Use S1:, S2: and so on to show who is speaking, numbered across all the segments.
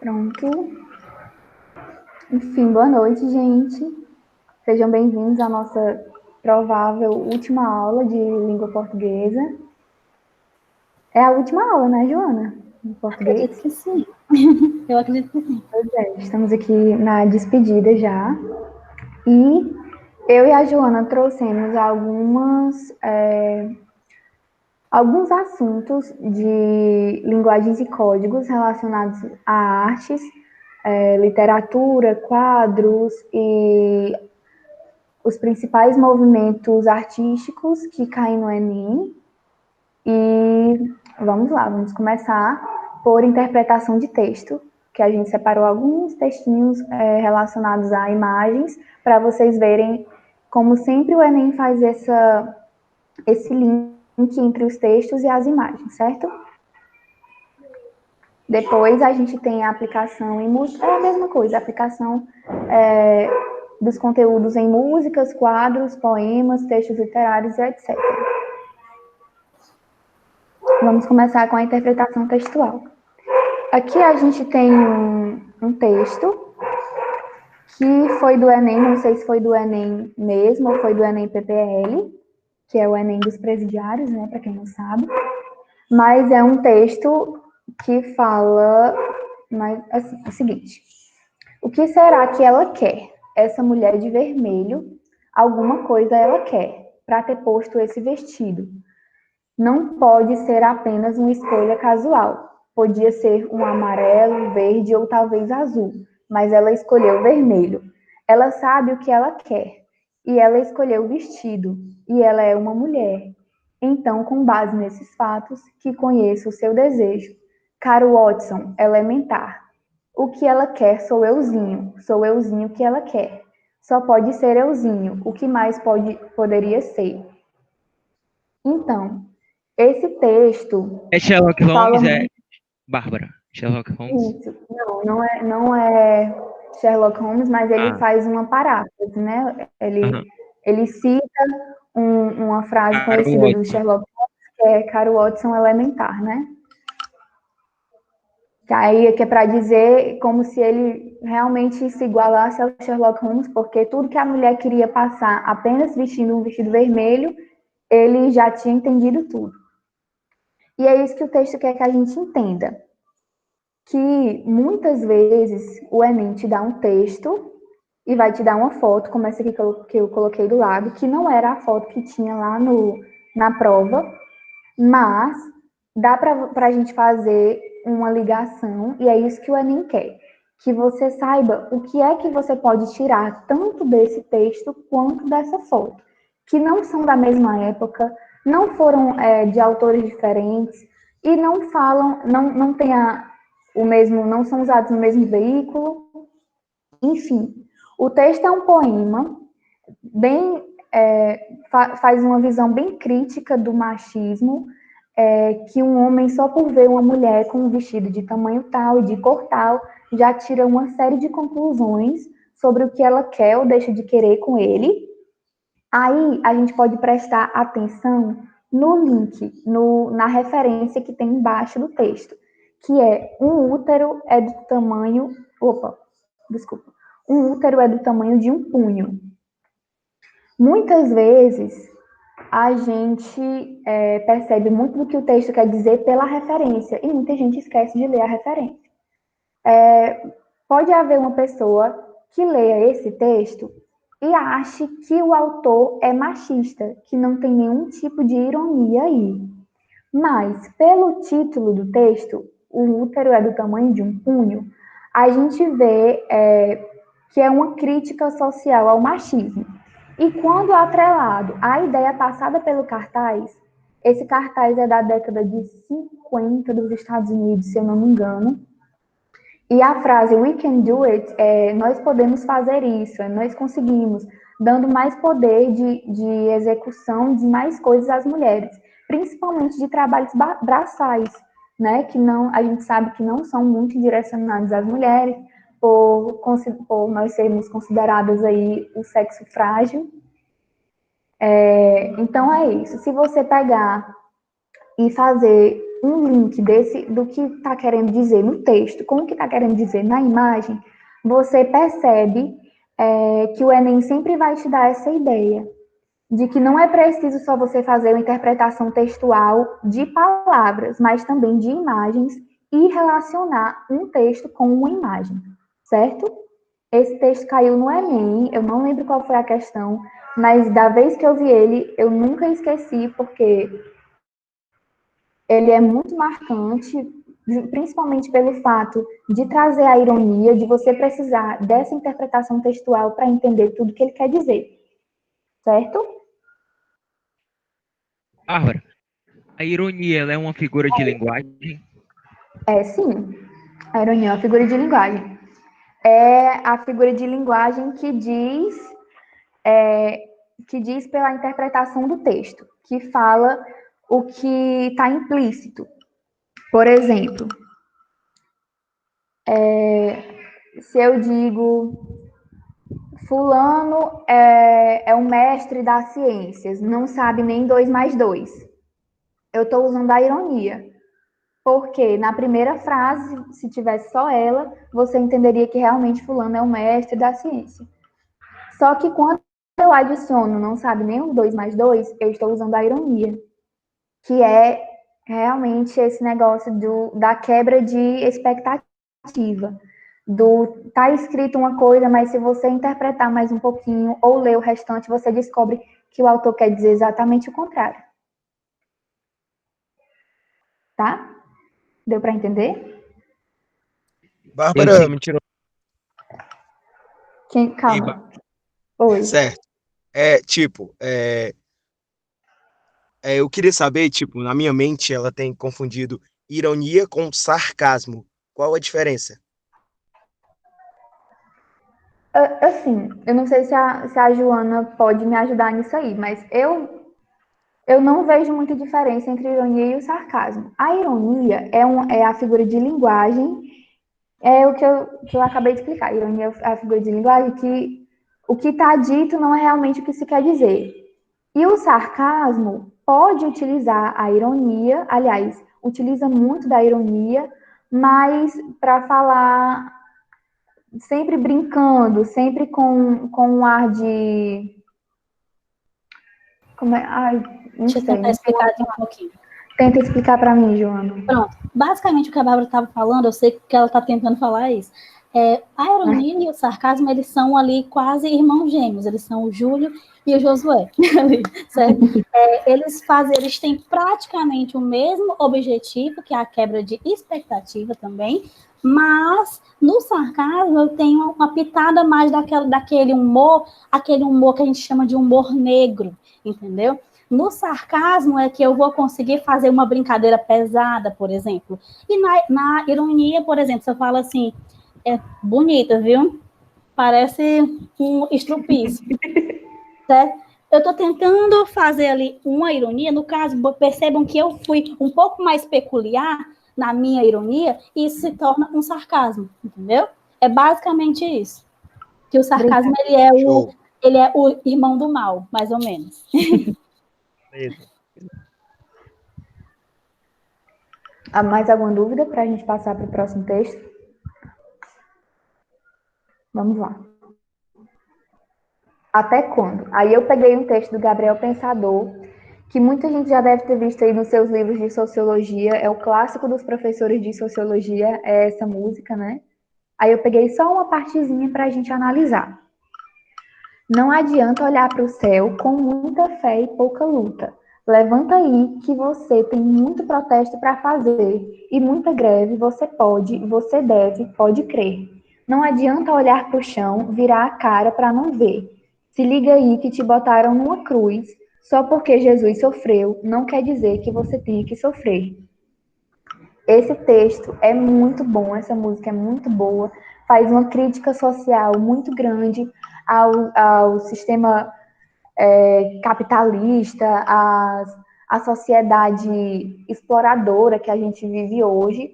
S1: Pronto. Enfim, boa noite, gente. Sejam bem-vindos à nossa provável última aula de língua portuguesa. É a última aula, né, Joana? De português?
S2: Acredito que sim. Eu acredito que sim.
S1: Pois é, estamos aqui na despedida já. E eu e a Joana trouxemos alguns assuntos de linguagens e códigos relacionados a artes, literatura, quadros e os principais movimentos artísticos que caem no Enem. E vamos lá, vamos começar por interpretação de texto, que a gente separou alguns textinhos relacionados a imagens, para vocês verem como sempre o Enem faz esse link entre os textos e as imagens, certo? Depois a gente tem a aplicação em música, é a mesma coisa, a aplicação dos conteúdos em músicas, quadros, poemas, textos literários, etc. Vamos começar com a interpretação textual. Aqui a gente tem um texto que foi do Enem, não sei se foi do Enem mesmo ou foi do Enem PPL, que é o Enem dos presidiários, né, para quem não sabe. Mas é um texto que fala assim, o seguinte: o que será que ela quer? Essa mulher de vermelho, alguma coisa ela quer para ter posto esse vestido. Não pode ser apenas uma escolha casual. Podia ser um amarelo, verde ou talvez azul, mas ela escolheu vermelho. Ela sabe o que ela quer e ela escolheu o vestido, e ela é uma mulher. Então, com base nesses fatos, que conheço o seu desejo. Caro Watson, elementar. O que ela quer sou euzinho que ela quer. Só pode ser euzinho, o que mais poderia ser? Então, esse texto
S3: É Sherlock
S1: fala
S3: Holmes, é
S1: muito
S3: Bárbara. Sherlock Holmes.
S1: isso. Não é Sherlock Holmes, mas ele
S3: Ah,
S1: faz uma paráfrase, né?
S3: aham.
S1: Ele cita uma frase
S3: Cara, o
S1: conhecida do
S3: Watson.
S1: Sherlock Holmes, que é Caro Watson elementar, né? Que é para dizer como se ele realmente se igualasse ao Sherlock Holmes, porque tudo que a mulher queria passar apenas vestindo um vestido vermelho, ele já tinha entendido tudo. E é isso que o texto quer que a gente entenda. Que muitas vezes o Enem te dá um texto e vai te dar uma foto, como essa aqui que eu coloquei do lado, que não era a foto que tinha lá na prova, mas dá para a gente fazer uma ligação, e é isso que o Enem quer. Que você saiba o que é que você pode tirar tanto desse texto quanto dessa foto, que não são da mesma época, não foram de autores diferentes, e não falam, não tem o mesmo, não são usados no mesmo veículo. Enfim, o texto é um poema bem faz uma visão bem crítica do machismo, que um homem só por ver uma mulher com um vestido de tamanho tal e de cor tal já tira uma série de conclusões sobre o que ela quer ou deixa de querer com ele. Aí a gente pode prestar atenção no link, na referência que tem embaixo do texto, que é um útero é do tamanho. Opa, desculpa. Um útero é do tamanho de um punho. Muitas vezes a gente percebe muito do que o texto quer dizer pela referência, e muita gente esquece de ler a referência. Pode haver uma pessoa que leia esse texto e ache que o autor é machista, que não tem nenhum tipo de ironia aí. Mas, pelo título do texto, o útero é do tamanho de um punho, a gente vê que é uma crítica social ao machismo. E quando atrelado à ideia passada pelo cartaz, esse cartaz é da década de 50 dos Estados Unidos, se eu não me engano, e a frase "we can do it" é nós podemos fazer isso, nós conseguimos, dando mais poder de execução de mais coisas às mulheres, principalmente de trabalhos braçais, né? Que não, a gente sabe que não são muito direcionados às mulheres, por nós sermos consideradas aí o sexo frágil. Então é isso. Se você pegar e fazer um link do que está querendo dizer no texto com o que está querendo dizer na imagem, você percebe que o Enem sempre vai te dar essa ideia de que não é preciso só você fazer uma interpretação textual de palavras, mas também de imagens e relacionar um texto com uma imagem, certo? Esse texto caiu no Enem, eu não lembro qual foi a questão, mas da vez que eu vi ele, eu nunca esqueci, porque ele é muito marcante, principalmente pelo fato de trazer a ironia, de você precisar dessa interpretação textual para entender tudo que ele quer dizer, certo?
S3: Bárbara, a ironia ela é uma figura de linguagem?
S1: Sim, a ironia é uma figura de linguagem. É a figura de linguagem que diz pela interpretação do texto, que fala o que está implícito. Por exemplo, se eu digo fulano é um mestre das ciências, não sabe nem 2 mais 2. Eu estou usando a ironia. Porque na primeira frase, se tivesse só ela, você entenderia que realmente fulano é um mestre da ciência. Só que quando eu adiciono não sabe nem o 2 mais 2, eu estou usando a ironia, que é realmente esse negócio da quebra de expectativa. Tá escrito uma coisa, mas se você interpretar mais um pouquinho ou ler o restante, você descobre que o autor quer dizer exatamente o contrário. Tá? Deu para entender?
S3: Eu
S4: Bárbara,
S3: sim.
S4: me tirou.
S1: Calma. Oi.
S4: Certo. Eu queria saber, na minha mente ela tem confundido ironia com sarcasmo. Qual a diferença?
S1: Assim, eu não sei se a Joana pode me ajudar nisso aí, mas eu não vejo muita diferença entre a ironia e o sarcasmo. A ironia é a figura de linguagem, é o que eu acabei de explicar. A ironia é a figura de linguagem que o que está dito não é realmente o que se quer dizer. E o sarcasmo pode utilizar a ironia, aliás, utiliza muito da ironia, mas para falar sempre brincando, sempre com um ar de. Como é? Ai, não
S2: Deixa eu
S1: sei.
S2: tentar explicar aqui um pouquinho.
S1: Tenta explicar para mim, Joana.
S2: Pronto. Basicamente, o que a Bárbara estava falando, eu sei que ela está tentando falar isso. A ironia e o sarcasmo, eles são ali quase irmãos gêmeos. Eles são o Júlio e o Josué. Certo? Eles têm praticamente o mesmo objetivo, que é a quebra de expectativa também, mas no sarcasmo eu tenho uma pitada mais daquele humor que a gente chama de humor negro, entendeu? No sarcasmo é que eu vou conseguir fazer uma brincadeira pesada, por exemplo. E na ironia, por exemplo, se eu falo assim, é bonita, viu? Parece um estrupício. Certo? Eu estou tentando fazer ali uma ironia, no caso, percebam que eu fui um pouco mais peculiar na minha ironia, e isso se torna um sarcasmo, entendeu? É basicamente isso. Que o sarcasmo, ele é o irmão do mal, mais ou menos.
S1: Há mais alguma dúvida para a gente passar para o próximo texto? Vamos lá. Até quando? Aí eu peguei um texto do Gabriel Pensador, que muita gente já deve ter visto aí nos seus livros de sociologia, é o clássico dos professores de sociologia, é essa música, né? Aí eu peguei só uma partezinha para a gente analisar. Não adianta olhar para o céu com muita fé e pouca luta. Levanta aí que você tem muito protesto para fazer e muita greve você pode, você deve, pode crer. Não adianta olhar para o chão, virar a cara para não ver. Se liga aí que te botaram numa cruz. Só porque Jesus sofreu, não quer dizer que você tenha que sofrer. Esse texto é muito bom, essa música é muito boa, faz uma crítica social muito grande ao sistema capitalista, à sociedade exploradora que a gente vive hoje,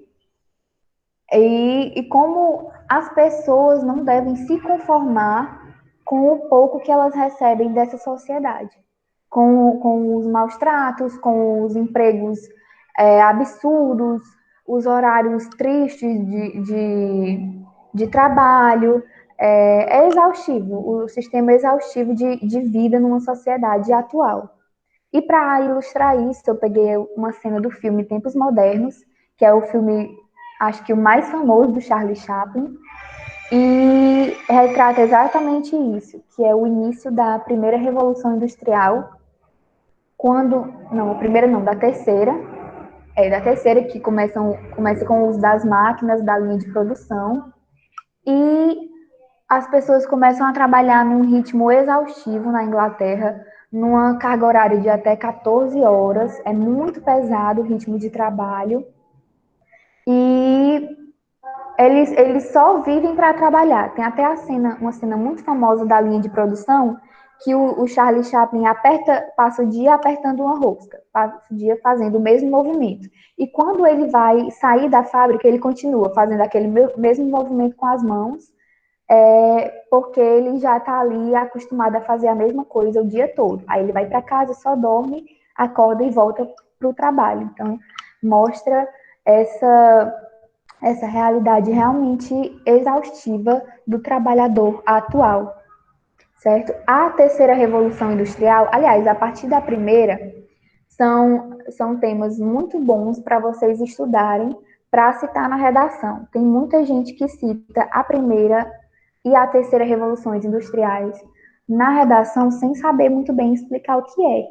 S1: e como as pessoas não devem se conformar com o pouco que elas recebem dessa sociedade, com os maus tratos, com os empregos absurdos, os horários tristes de trabalho. É exaustivo, o sistema é exaustivo de vida numa sociedade atual. E para ilustrar isso, eu peguei uma cena do filme Tempos Modernos, que é o filme, acho que o mais famoso do Charlie Chaplin, e retrata exatamente isso, que é o início da primeira Revolução Industrial, a primeira não, da terceira que começa com o uso das máquinas, da linha de produção, e as pessoas começam a trabalhar num ritmo exaustivo na Inglaterra, numa carga horária de até 14 horas, é muito pesado o ritmo de trabalho, e eles só vivem para trabalhar. Tem até uma cena muito famosa da linha de produção, que o Charlie Chaplin passa o dia apertando uma rosca, passa o dia fazendo o mesmo movimento. E quando ele vai sair da fábrica, ele continua fazendo aquele mesmo movimento com as mãos, porque ele já está ali acostumado a fazer a mesma coisa o dia todo. Aí ele vai para casa, só dorme, acorda e volta para o trabalho. Então, mostra essa realidade realmente exaustiva do trabalhador atual, certo? A terceira revolução industrial, aliás, a partir da primeira, são temas muito bons para vocês estudarem, para citar na redação. Tem muita gente que cita a primeira e a terceira revoluções industriais na redação sem saber muito bem explicar o que é.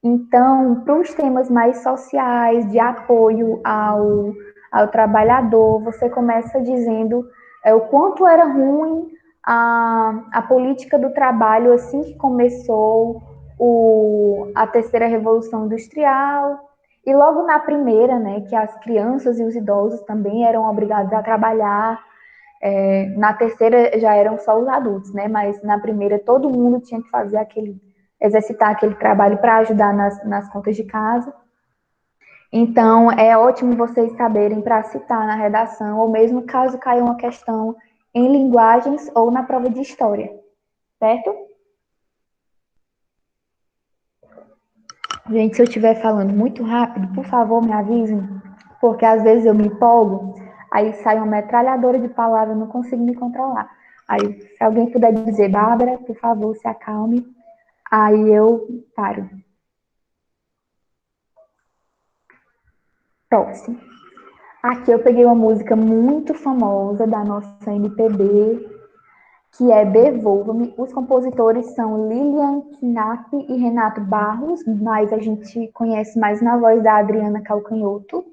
S1: Então, para os temas mais sociais, de apoio ao trabalhador, você começa dizendo o quanto era ruim a política do trabalho assim que começou a terceira revolução industrial, e logo na primeira, né, que as crianças e os idosos também eram obrigados a trabalhar. Na terceira já eram só os adultos, né, mas na primeira todo mundo tinha que exercitar aquele trabalho para ajudar nas contas de casa. Então, é ótimo vocês saberem para citar na redação, ou mesmo caso caia uma questão em linguagens ou na prova de história, certo? Gente, se eu estiver falando muito rápido, por favor, me avisem, porque às vezes eu me empolgo, aí sai uma metralhadora de palavras, eu não consigo me controlar. Aí, se alguém puder dizer, Bárbara, por favor, se acalme, aí eu paro. Próximo. Aqui eu peguei uma música muito famosa da nossa MPB, que é Devolva-me. Os compositores são Lilian Knapp e Renato Barros, mas a gente conhece mais na voz da Adriana Calcanhoto,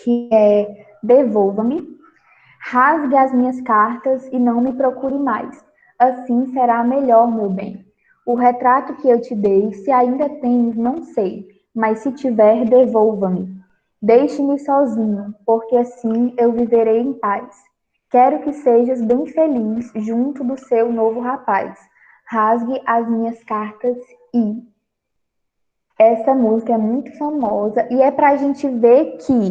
S1: que é Devolva-me. Rasgue as minhas cartas e não me procure mais. Assim será melhor, meu bem. O retrato que eu te dei, se ainda tens, não sei, mas se tiver, devolva-me. Deixe-me sozinho, porque assim eu viverei em paz. Quero que sejas bem feliz junto do seu novo rapaz. Rasgue as minhas cartas e... Essa música é muito famosa e é para a gente ver que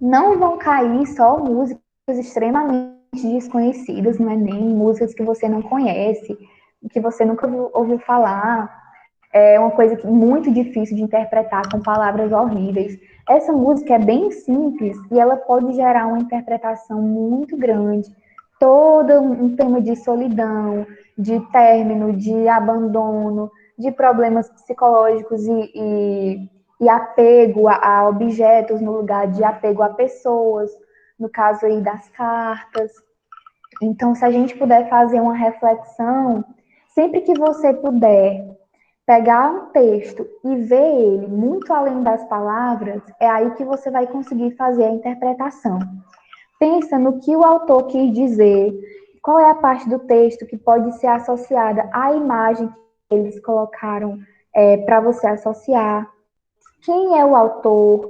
S1: não vão cair só músicas extremamente desconhecidas, não é nem músicas que você não conhece, que você nunca ouviu falar. É uma coisa muito difícil de interpretar com palavras horríveis. Essa música é bem simples e ela pode gerar uma interpretação muito grande. Todo um tema de solidão, de término, de abandono, de problemas psicológicos e apego a objetos no lugar de apego a pessoas, no caso aí das cartas. Então, se a gente puder fazer uma reflexão, sempre que você puder pegar um texto e ver ele muito além das palavras, é aí que você vai conseguir fazer a interpretação. Pensa no que o autor quis dizer, qual é a parte do texto que pode ser associada à imagem que eles colocaram para você associar, quem é o autor,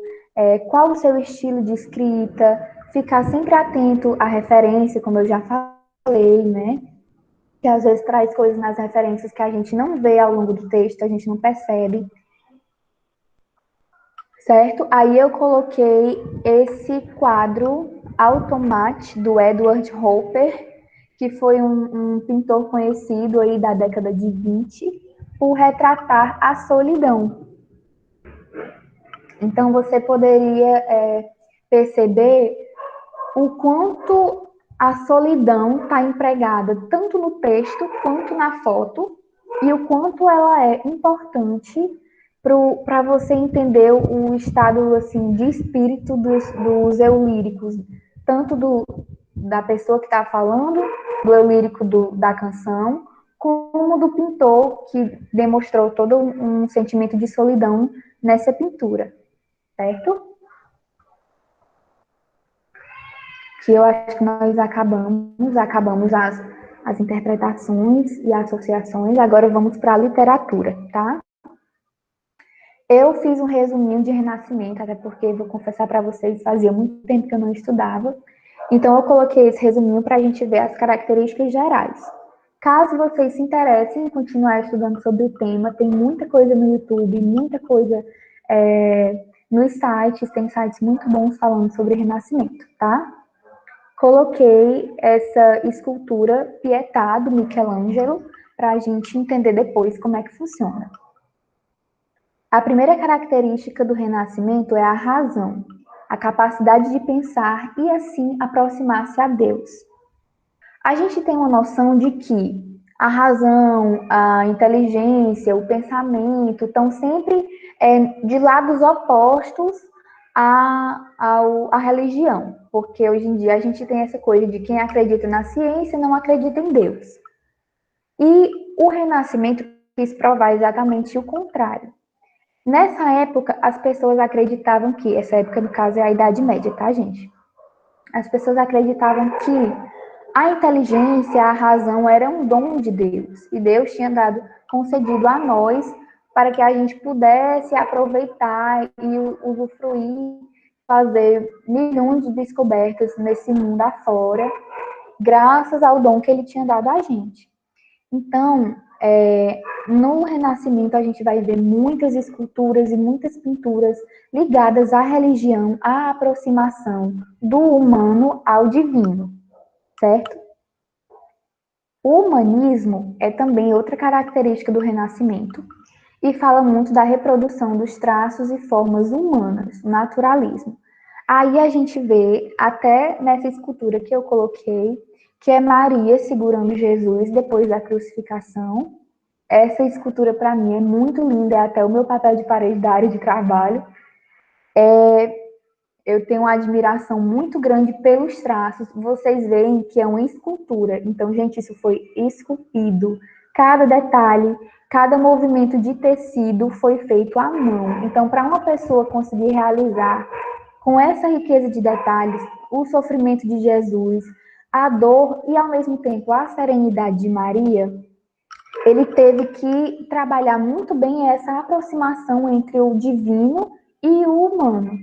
S1: qual o seu estilo de escrita, ficar sempre atento à referência, como eu já falei, né? Que às vezes traz coisas nas referências que a gente não vê ao longo do texto, a gente não percebe, certo? Aí eu coloquei esse quadro Automate, do Edward Hopper, que foi um pintor conhecido aí da década de 20, por retratar a solidão. Então, você poderia perceber o quanto a solidão está empregada tanto no texto quanto na foto, e o quanto ela é importante para você entender o estado assim, de espírito dos eu líricos, tanto da pessoa que está falando, do eu lírico da canção, como do pintor, que demonstrou todo um sentimento de solidão nessa pintura, certo? Que eu acho que nós acabamos as interpretações e associações, agora vamos para a literatura, tá? Eu fiz um resuminho de Renascimento, até porque, vou confessar para vocês, fazia muito tempo que eu não estudava, então eu coloquei esse resuminho para a gente ver as características gerais. Caso vocês se interessem em continuar estudando sobre o tema, tem muita coisa no YouTube, muita coisa nos sites, tem sites muito bons falando sobre Renascimento, tá? Coloquei essa escultura Pietà, do Michelangelo, para a gente entender depois como é que funciona. A primeira característica do Renascimento é a razão, a capacidade de pensar e, assim, aproximar-se a Deus. A gente tem uma noção de que a razão, a inteligência, o pensamento estão sempre de lados opostos à religião, porque hoje em dia a gente tem essa coisa de quem acredita na ciência não acredita em Deus. E o Renascimento quis provar exatamente o contrário. Nessa época, as pessoas acreditavam que, essa época, no caso, é a Idade Média, tá, gente? As pessoas acreditavam que a inteligência, a razão era um dom de Deus, e Deus tinha concedido a nós para que a gente pudesse aproveitar e usufruir, fazer milhões de descobertas nesse mundo afora, graças ao dom que ele tinha dado a gente. Então, no Renascimento, a gente vai ver muitas esculturas e muitas pinturas ligadas à religião, à aproximação do humano ao divino, certo? O humanismo é também outra característica do Renascimento e fala muito da reprodução dos traços e formas humanas, naturalismo. Aí a gente vê, até nessa escultura que eu coloquei, que é Maria segurando Jesus depois da crucificação. Essa escultura, para mim, é muito linda, é até o meu papel de parede da área de trabalho. Eu tenho uma admiração muito grande pelos traços. Vocês veem que é uma escultura. Então, gente, isso foi esculpido. Cada detalhe, cada movimento de tecido foi feito à mão. Então, para uma pessoa conseguir realizar com essa riqueza de detalhes o sofrimento de Jesus, a dor e, ao mesmo tempo, a serenidade de Maria, ele teve que trabalhar muito bem essa aproximação entre o divino e o humano,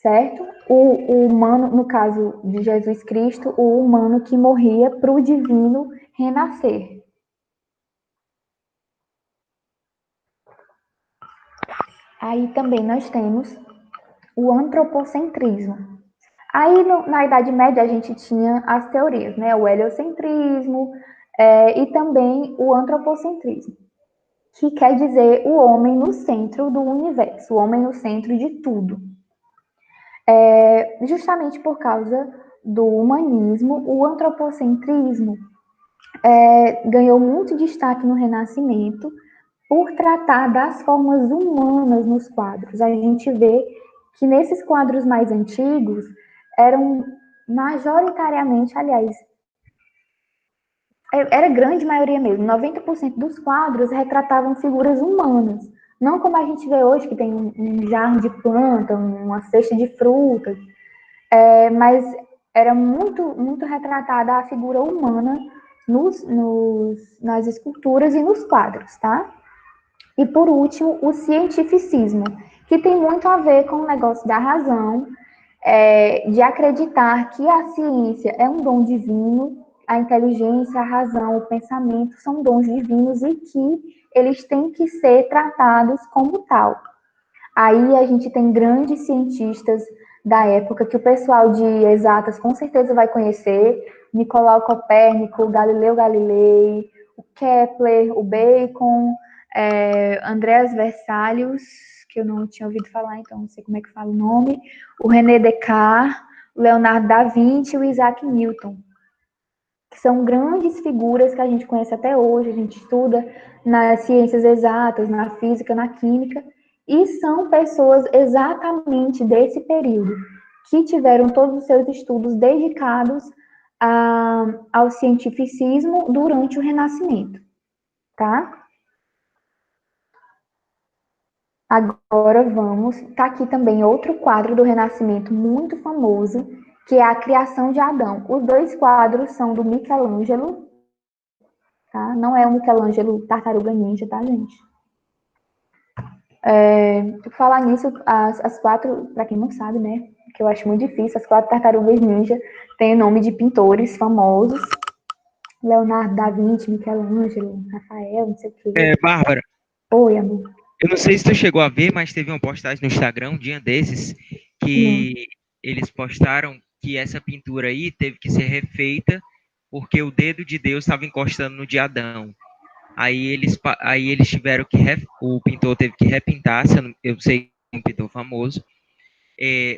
S1: certo? O humano, no caso de Jesus Cristo, o humano que morria para o divino renascer. Aí também nós temos o antropocentrismo. Aí, na Idade Média, a gente tinha as teorias, né? O heliocentrismo e também o antropocentrismo, que quer dizer o homem no centro do universo, o homem no centro de tudo. Justamente por causa do humanismo, o antropocentrismo ganhou muito destaque no Renascimento por tratar das formas humanas nos quadros. A gente vê que nesses quadros mais antigos eram majoritariamente, aliás, era grande maioria mesmo, 90% dos quadros retratavam figuras humanas. Não como a gente vê hoje, que tem um jarro de planta, uma cesta de frutas, mas era muito, muito retratada a figura humana nas esculturas e nos quadros, tá? E, por último, o cientificismo, que tem muito a ver com o negócio da razão, de acreditar que a ciência é um dom divino, a inteligência, a razão, o pensamento são dons divinos e que eles têm que ser tratados como tal. Aí a gente tem grandes cientistas da época que o pessoal de exatas com certeza vai conhecer, Nicolau Copérnico, Galileu Galilei, o Kepler, o Bacon, Andreas Vesalius, que eu não tinha ouvido falar, então não sei como é que fala o nome, o René Descartes, o Leonardo da Vinci e o Isaac Newton, que são grandes figuras que a gente conhece até hoje, a gente estuda nas ciências exatas, na física, na química, e são pessoas exatamente desse período, que tiveram todos os seus estudos dedicados ao cientificismo durante o Renascimento, tá? Agora tá aqui também outro quadro do Renascimento muito famoso, que é a Criação de Adão. Os dois quadros são do Michelangelo, tá? Não é o Michelangelo Tartaruga Ninja, tá, gente? Falar nisso, as quatro, para quem não sabe, né, que eu acho muito difícil, as quatro Tartarugas Ninja têm nome de pintores famosos, Leonardo da Vinci, Michelangelo, Rafael, não sei o quê.
S3: Bárbara,
S1: Oi, amor.
S3: eu não sei se tu chegou a ver, mas teve uma postagem no Instagram um dia desses que eles postaram que essa pintura aí teve que ser refeita porque o dedo de Deus estava encostando no de Adão. Aí eles tiveram que o pintor teve que repintar, eu sei que é um pintor famoso,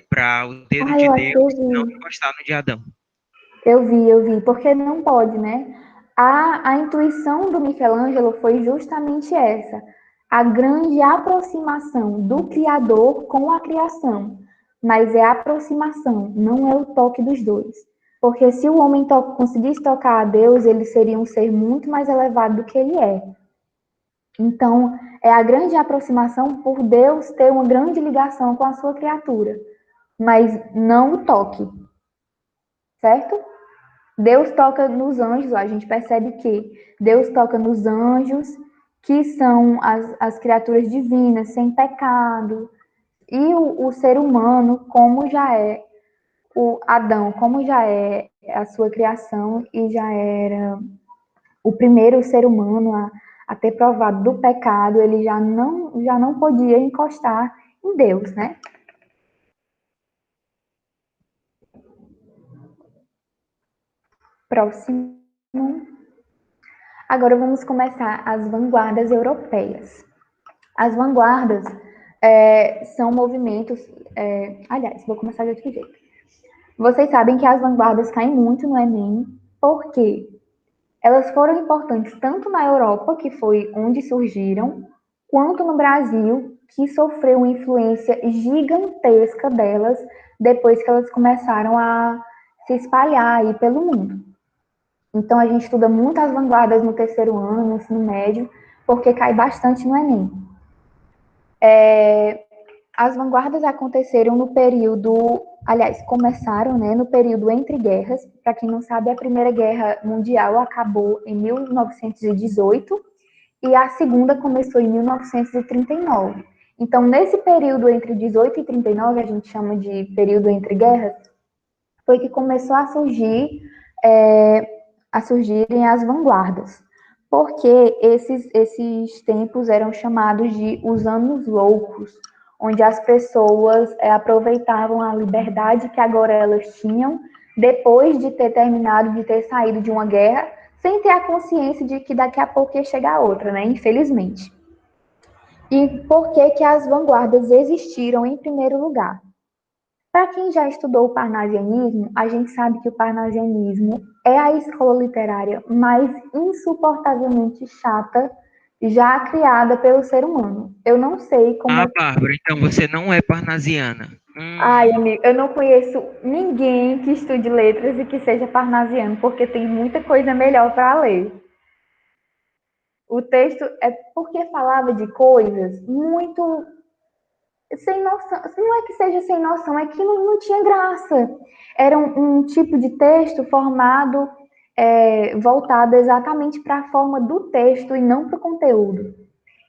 S3: para o dedo de
S1: Eu acho que
S3: Deus
S1: eu
S3: não
S1: vi.
S3: encostar no de Adão.
S1: Eu vi, porque não pode, né? A intuição do Michelangelo foi justamente essa, a grande aproximação do Criador com a criação. Mas é a aproximação, não é o toque dos dois. Porque se o homem conseguisse tocar a Deus, ele seria um ser muito mais elevado do que ele é. Então, é a grande aproximação por Deus ter uma grande ligação com a sua criatura, mas não o toque, certo? Deus toca nos anjos, a gente percebe que Deus toca nos anjos, que são as criaturas divinas, sem pecado, e o ser humano, como já é o Adão, como já é a sua criação e já era o primeiro ser humano a ter provado do pecado, ele já não podia encostar em Deus, né? Próximo. Agora vamos começar as vanguardas europeias. As vanguardas são movimentos. Aliás, vou começar de outro jeito. Vocês sabem que as vanguardas caem muito no Enem, porque elas foram importantes tanto na Europa, que foi onde surgiram, quanto no Brasil, que sofreu uma influência gigantesca delas depois que elas começaram a se espalhar aí pelo mundo. Então, a gente estuda muito as vanguardas no terceiro ano, no ensino médio, porque cai bastante no Enem. As vanguardas aconteceram no período, aliás, começaram, né, no período entre guerras. Para quem não sabe, a Primeira Guerra Mundial acabou em 1918 e a Segunda começou em 1939. Então, nesse período entre 18 e 39, a gente chama de período entre guerras, foi que começou a surgirem as vanguardas, porque esses tempos eram chamados de os anos loucos, onde as pessoas aproveitavam a liberdade que agora elas tinham, depois de ter terminado, de ter saído de uma guerra, sem ter a consciência de que daqui a pouco ia chegar outra, né? Infelizmente. E por que que as vanguardas existiram em primeiro lugar? Para quem já estudou o parnasianismo, a gente sabe que o parnasianismo é a escola literária mais insuportavelmente chata já criada pelo ser humano. Eu não sei como
S3: Ah,
S1: é.
S3: Bárbara, então você não é parnasiana.
S1: Ai, amigo, eu não conheço ninguém que estude letras e que seja parnasiano, porque tem muita coisa melhor para ler. O texto é porque falava de coisas muito sem noção. Não é que seja sem noção, é que não tinha graça. Era um tipo de texto formado, voltado exatamente para a forma do texto e não para o conteúdo.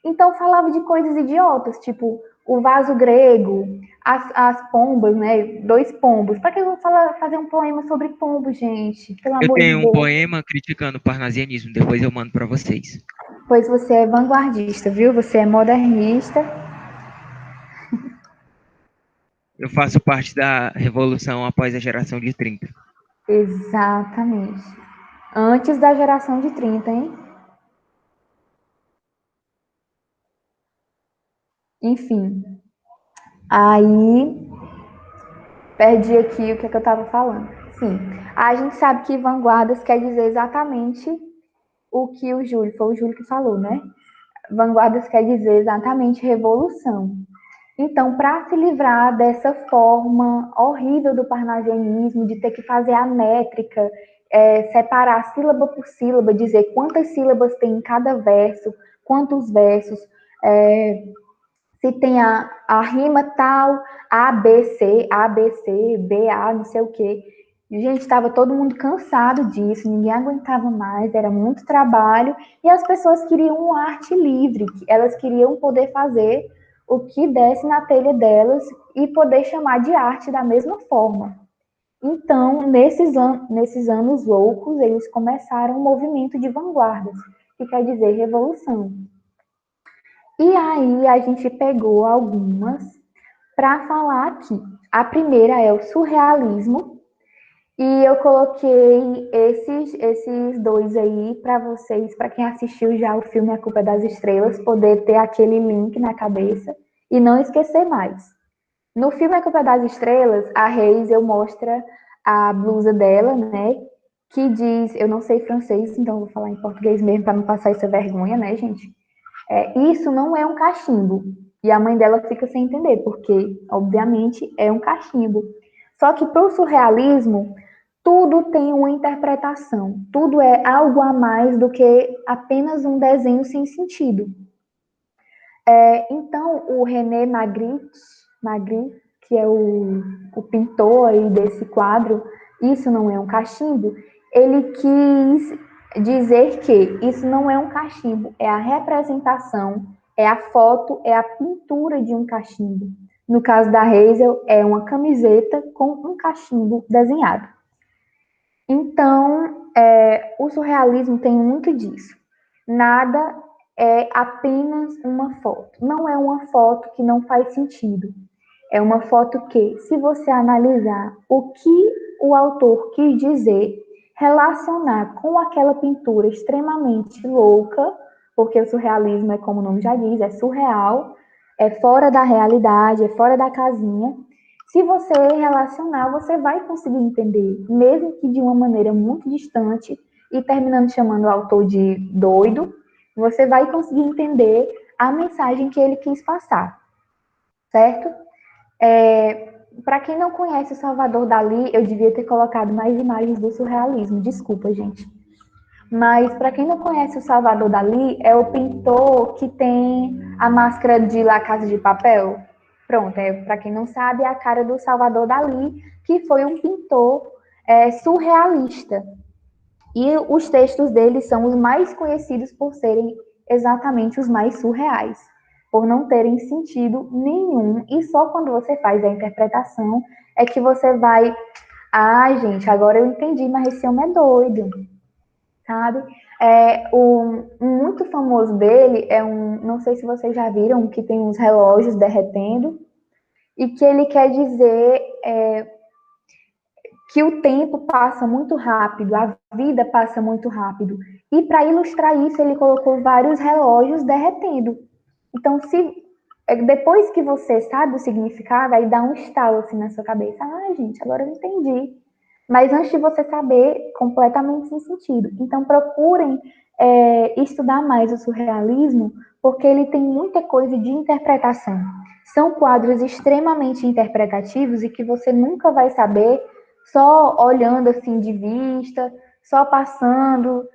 S1: Então falava de coisas idiotas, tipo o vaso grego, as pombas, né? Dois pombos. Para que eu vou fazer um poema sobre pombos, gente? Pelo
S3: Eu
S1: amor de
S3: tenho um
S1: Deus.
S3: poema criticando o parnasianismo, depois eu mando para vocês.
S1: Pois você é vanguardista, viu? Você é modernista.
S3: Eu faço parte da revolução após a geração de 30.
S1: Exatamente. Antes da geração de 30, hein? Enfim. Aí, perdi aqui o que é que eu estava falando. Sim, a gente sabe que vanguardas quer dizer exatamente o que foi o Júlio que falou, né? Vanguardas quer dizer exatamente revolução. Então, para se livrar dessa forma horrível do parnasianismo, de ter que fazer a métrica, separar sílaba por sílaba, dizer quantas sílabas tem em cada verso, quantos versos, se tem a rima tal, A, B, C, A, B, C, B, A, não sei o quê. Gente, estava todo mundo cansado disso, ninguém aguentava mais, era muito trabalho, e as pessoas queriam uma arte livre, elas queriam poder fazer o que desse na telha delas e poder chamar de arte da mesma forma. Então, nesses anos loucos, eles começaram um movimento de vanguardas, que quer dizer revolução. E aí a gente pegou algumas para falar aqui. A primeira é o surrealismo, e eu coloquei esses dois aí para vocês, para quem assistiu já o filme A Culpa é das Estrelas, poder ter aquele link na cabeça e não esquecer mais. No filme A Culpa é das Estrelas, a Hazel mostra a blusa dela, né? Que diz, eu não sei francês, então eu vou falar em português mesmo para não passar essa vergonha, né, gente? Isso não é um cachimbo. E a mãe dela fica sem entender, porque, obviamente, é um cachimbo. Só que para o surrealismo, tudo tem uma interpretação. Tudo é algo a mais do que apenas um desenho sem sentido. Então, o René Magritte, que é o pintor aí desse quadro, Isso Não É um Cachimbo, ele quis dizer que isso não é um cachimbo, é a representação, é a foto, é a pintura de um cachimbo. No caso da Hazel, é uma camiseta com um cachimbo desenhado. Então, o surrealismo tem muito disso. Nada é apenas uma foto. Não é uma foto que não faz sentido. É uma foto que, se você analisar o que o autor quis dizer, relacionar com aquela pintura extremamente louca, porque o surrealismo é como o nome já diz, é surreal, é fora da realidade, é fora da casinha. Se você relacionar, você vai conseguir entender, mesmo que de uma maneira muito distante, e terminando chamando o autor de doido, você vai conseguir entender a mensagem que ele quis passar, certo? Para quem não conhece o Salvador Dalí, eu devia ter colocado mais imagens do surrealismo, desculpa, gente. Mas para quem não conhece o Salvador Dalí, é o pintor que tem a máscara de La Casa de Papel. Pronto, para quem não sabe, é a cara do Salvador Dalí, que foi um pintor surrealista. E os textos dele são os mais conhecidos por serem exatamente os mais surreais, por não terem sentido nenhum, e só quando você faz a interpretação é que você vai, gente, agora eu entendi, mas esse homem é doido, sabe? Um muito famoso dele é não sei se vocês já viram, que tem uns relógios derretendo, e que ele quer dizer que o tempo passa muito rápido, a vida passa muito rápido. E para ilustrar isso, ele colocou vários relógios derretendo. Então, depois que você sabe o significado, aí dá um estalo assim na sua cabeça. Gente, agora eu entendi. Mas antes de você saber, completamente sem sentido. Então, procurem estudar mais o surrealismo, porque ele tem muita coisa de interpretação. São quadros extremamente interpretativos e que você nunca vai saber só olhando assim de vista, só passando,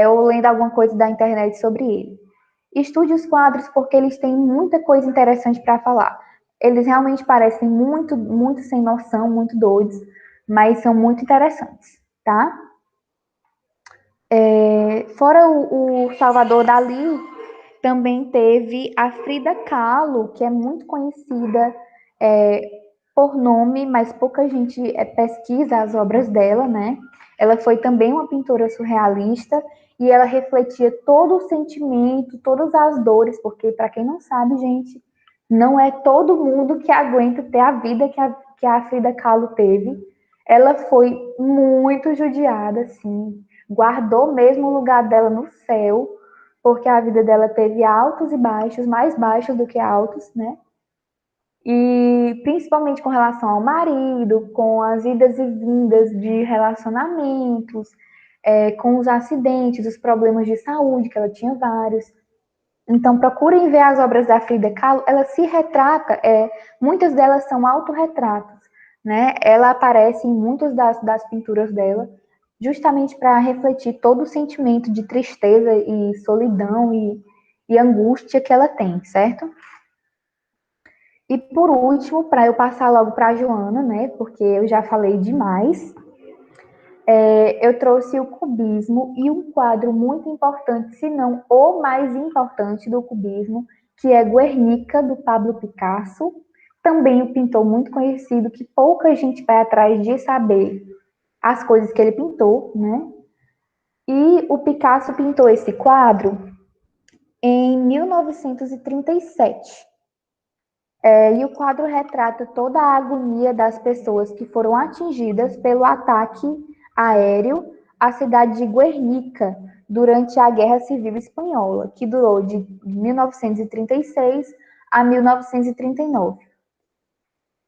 S1: ou lendo alguma coisa da internet sobre ele. Estude os quadros porque eles têm muita coisa interessante para falar. Eles realmente parecem muito, muito sem noção, muito doidos, mas são muito interessantes, tá? Fora o Salvador Dalí, também teve a Frida Kahlo, que é muito conhecida por nome, mas pouca gente pesquisa as obras dela, né? Ela foi também uma pintora surrealista e ela refletia todo o sentimento, todas as dores, porque, para quem não sabe, gente, não é todo mundo que aguenta ter a vida que a Frida Kahlo teve. Ela foi muito judiada, assim, guardou mesmo o lugar dela no céu, porque a vida dela teve altos e baixos, mais baixos do que altos, né? e principalmente com relação ao marido, com as idas e vindas de relacionamentos, com os acidentes, os problemas de saúde, que ela tinha vários. Então, procurem ver as obras da Frida Kahlo, ela se retrata, muitas delas são autorretratos, né? Ela aparece em muitas das pinturas dela, justamente para refletir todo o sentimento de tristeza e solidão e angústia que ela tem, certo? E por último, para eu passar logo para a Joana, né? Porque eu já falei demais. Eu trouxe o cubismo e um quadro muito importante, se não o mais importante do cubismo, que é Guernica, do Pablo Picasso, também um pintor muito conhecido, que pouca gente vai atrás de saber as coisas que ele pintou, né? E o Picasso pintou esse quadro em 1937. E o quadro retrata toda a agonia das pessoas que foram atingidas pelo ataque aéreo à cidade de Guernica durante a Guerra Civil Espanhola, que durou de 1936 a 1939.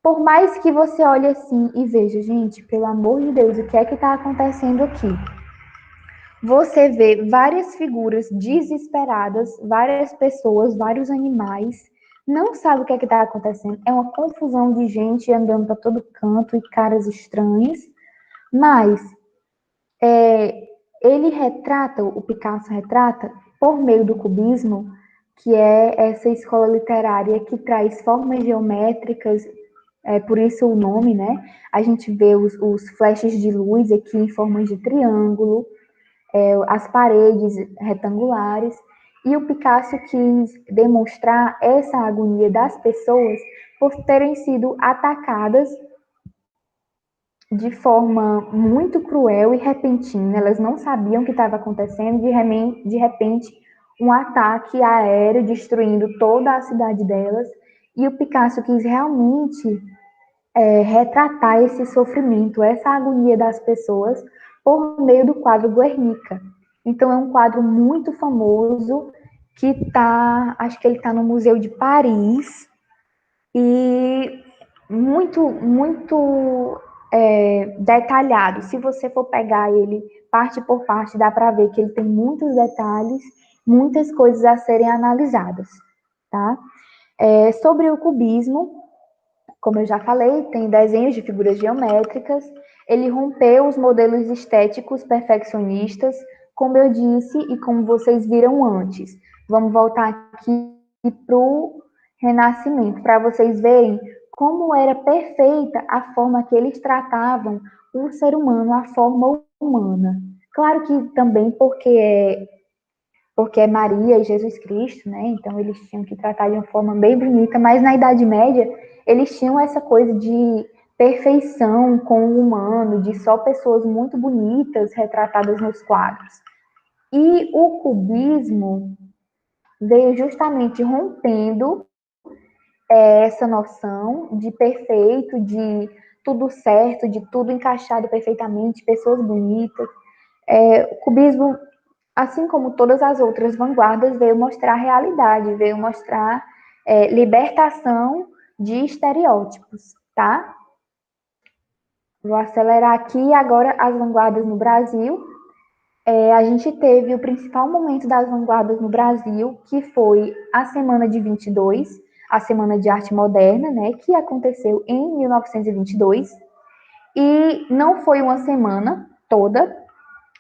S1: Por mais que você olhe assim e veja, gente, pelo amor de Deus, o que é que está acontecendo aqui? Você vê várias figuras desesperadas, várias pessoas, vários animais, não sabe o que é que está acontecendo. É uma confusão de gente andando para todo canto e caras estranhas, mas ele retrata, o Picasso retrata, por meio do cubismo, que é essa escola literária que traz formas geométricas, por isso o nome, né? A gente vê os flashes de luz aqui em formas de triângulo, as paredes retangulares, e o Picasso quis demonstrar essa agonia das pessoas por terem sido atacadas de forma muito cruel e repentina. Elas não sabiam o que estava acontecendo, de repente um ataque aéreo destruindo toda a cidade delas, e o Picasso quis realmente retratar esse sofrimento, essa agonia das pessoas por meio do quadro Guernica. Então é um quadro muito famoso que acho que ele está no Museu de Paris e muito detalhado. Se você for pegar ele parte por parte, dá para ver que ele tem muitos detalhes, muitas coisas a serem analisadas, tá? Sobre o cubismo, como eu já falei, tem desenhos de figuras geométricas. Ele rompeu os modelos estéticos perfeccionistas, como eu disse e como vocês viram antes. Vamos voltar aqui para o Renascimento, para vocês verem como era perfeita a forma que eles tratavam o ser humano, a forma humana. Claro que também porque é Maria e Jesus Cristo, né? Então eles tinham que tratar de uma forma bem bonita, mas na Idade Média eles tinham essa coisa de perfeição com o humano, de só pessoas muito bonitas retratadas nos quadros. E o cubismo veio justamente rompendo essa noção de perfeito, de tudo certo, de tudo encaixado perfeitamente, pessoas bonitas. O cubismo, assim como todas as outras vanguardas, veio mostrar a realidade, veio mostrar libertação de estereótipos, tá? Vou acelerar aqui agora as vanguardas no Brasil. A gente teve o principal momento das vanguardas no Brasil, que foi a Semana de 22, a Semana de Arte Moderna, né, que aconteceu em 1922, e não foi uma semana toda,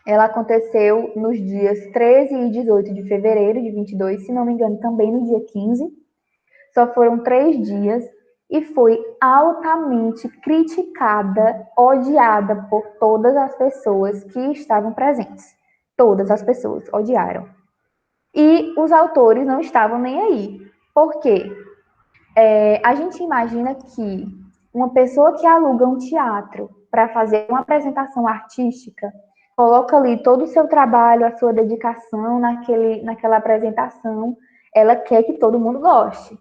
S1: ela aconteceu nos dias 13 e 18 de fevereiro de 22, se não me engano, também no dia 15. Só foram 3 dias e foi altamente criticada, odiada por todas as pessoas que estavam presentes. Todas as pessoas odiaram. E os autores não estavam nem aí. Por quê? A gente imagina que uma pessoa que aluga um teatro para fazer uma apresentação artística coloca ali todo o seu trabalho, a sua dedicação naquela apresentação, ela quer que todo mundo goste.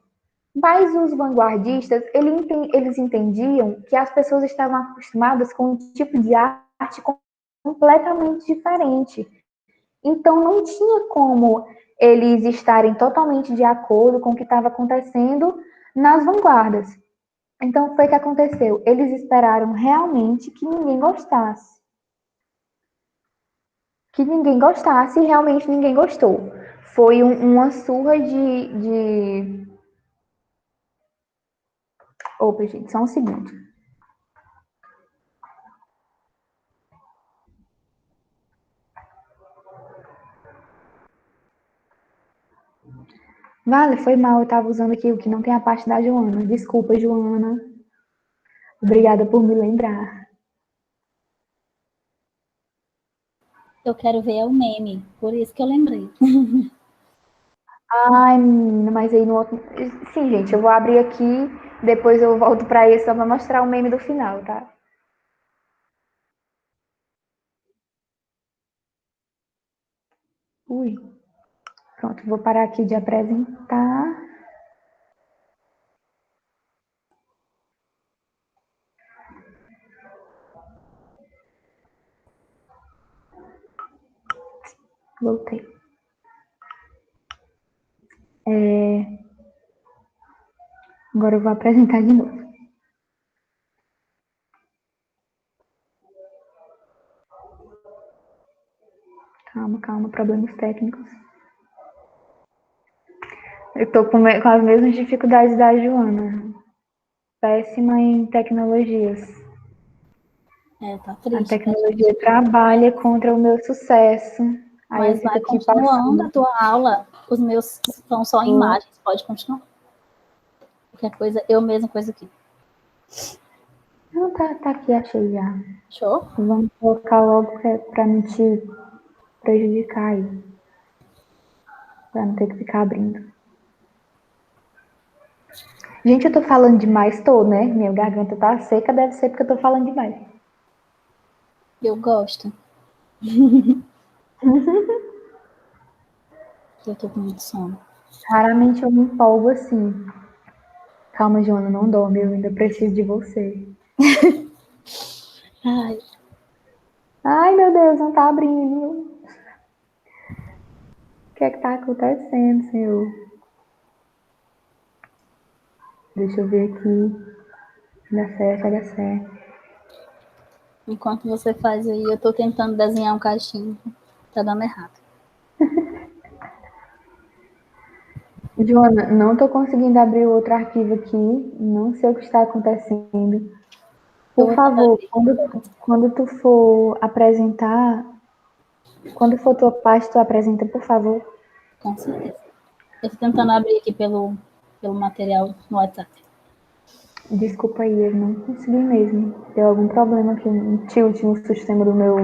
S1: Mas os vanguardistas, eles entendiam que as pessoas estavam acostumadas com um tipo de arte completamente diferente. Então, não tinha como eles estarem totalmente de acordo com o que estava acontecendo nas vanguardas. Então, foi o que aconteceu. Eles esperaram realmente que ninguém gostasse. Que ninguém gostasse e realmente ninguém gostou. Foi uma surra de... Opa, gente, só um segundo. Vale, foi mal, eu estava usando aqui o que não tem a parte da Joana. Desculpa, Joana. Obrigada por me lembrar.
S2: Eu quero ver o meme, por isso que eu lembrei.
S1: Ai, mas aí no outro... Sim, gente, eu vou abrir aqui, depois eu volto para isso só para mostrar o meme do final, tá? Ui. Pronto, vou parar aqui de apresentar. Voltei. Agora eu vou apresentar de novo. Calma, calma, problemas técnicos. Eu tô com as mesmas dificuldades da Joana. Péssima em tecnologias.
S2: Tá
S1: A
S2: triste.
S1: tecnologia trabalha contra o meu sucesso. Aí eu
S2: Mas
S1: fico
S2: vai
S1: aqui
S2: continuando a
S1: passando.
S2: tua aula. Os meus são só imagens. Pode continuar. Qualquer coisa, eu mesma coisa aqui.
S1: Não, tá aqui, achei já.
S2: Show?
S1: Vamos colocar logo pra não te prejudicar aí. Pra não ter que ficar abrindo. Gente, eu tô falando demais, tô, né? Minha garganta tá seca, deve ser porque eu tô falando demais.
S2: Eu gosto. Eu tô com muito sono.
S1: Raramente eu me empolgo assim. Calma, Joana, não dorme, eu ainda preciso de você.
S2: Ai,
S1: Ai, meu Deus, não tá abrindo. O que é que tá acontecendo, Senhor? Deixa eu ver aqui. Dá certo, vai dar certo.
S2: enquanto você faz aí, eu tô tentando desenhar um cachimbo. Tá dando errado.
S1: Joana, não tô conseguindo abrir o outro arquivo aqui. Não sei o que está acontecendo. Por favor, quando tu for apresentar, quando for tua parte, tu apresenta, por favor.
S2: Com certeza. Eu tô tentando abrir aqui pelo material no WhatsApp.
S1: Desculpa aí, eu não consegui mesmo. Deu algum problema aqui, um tilt no sistema do meu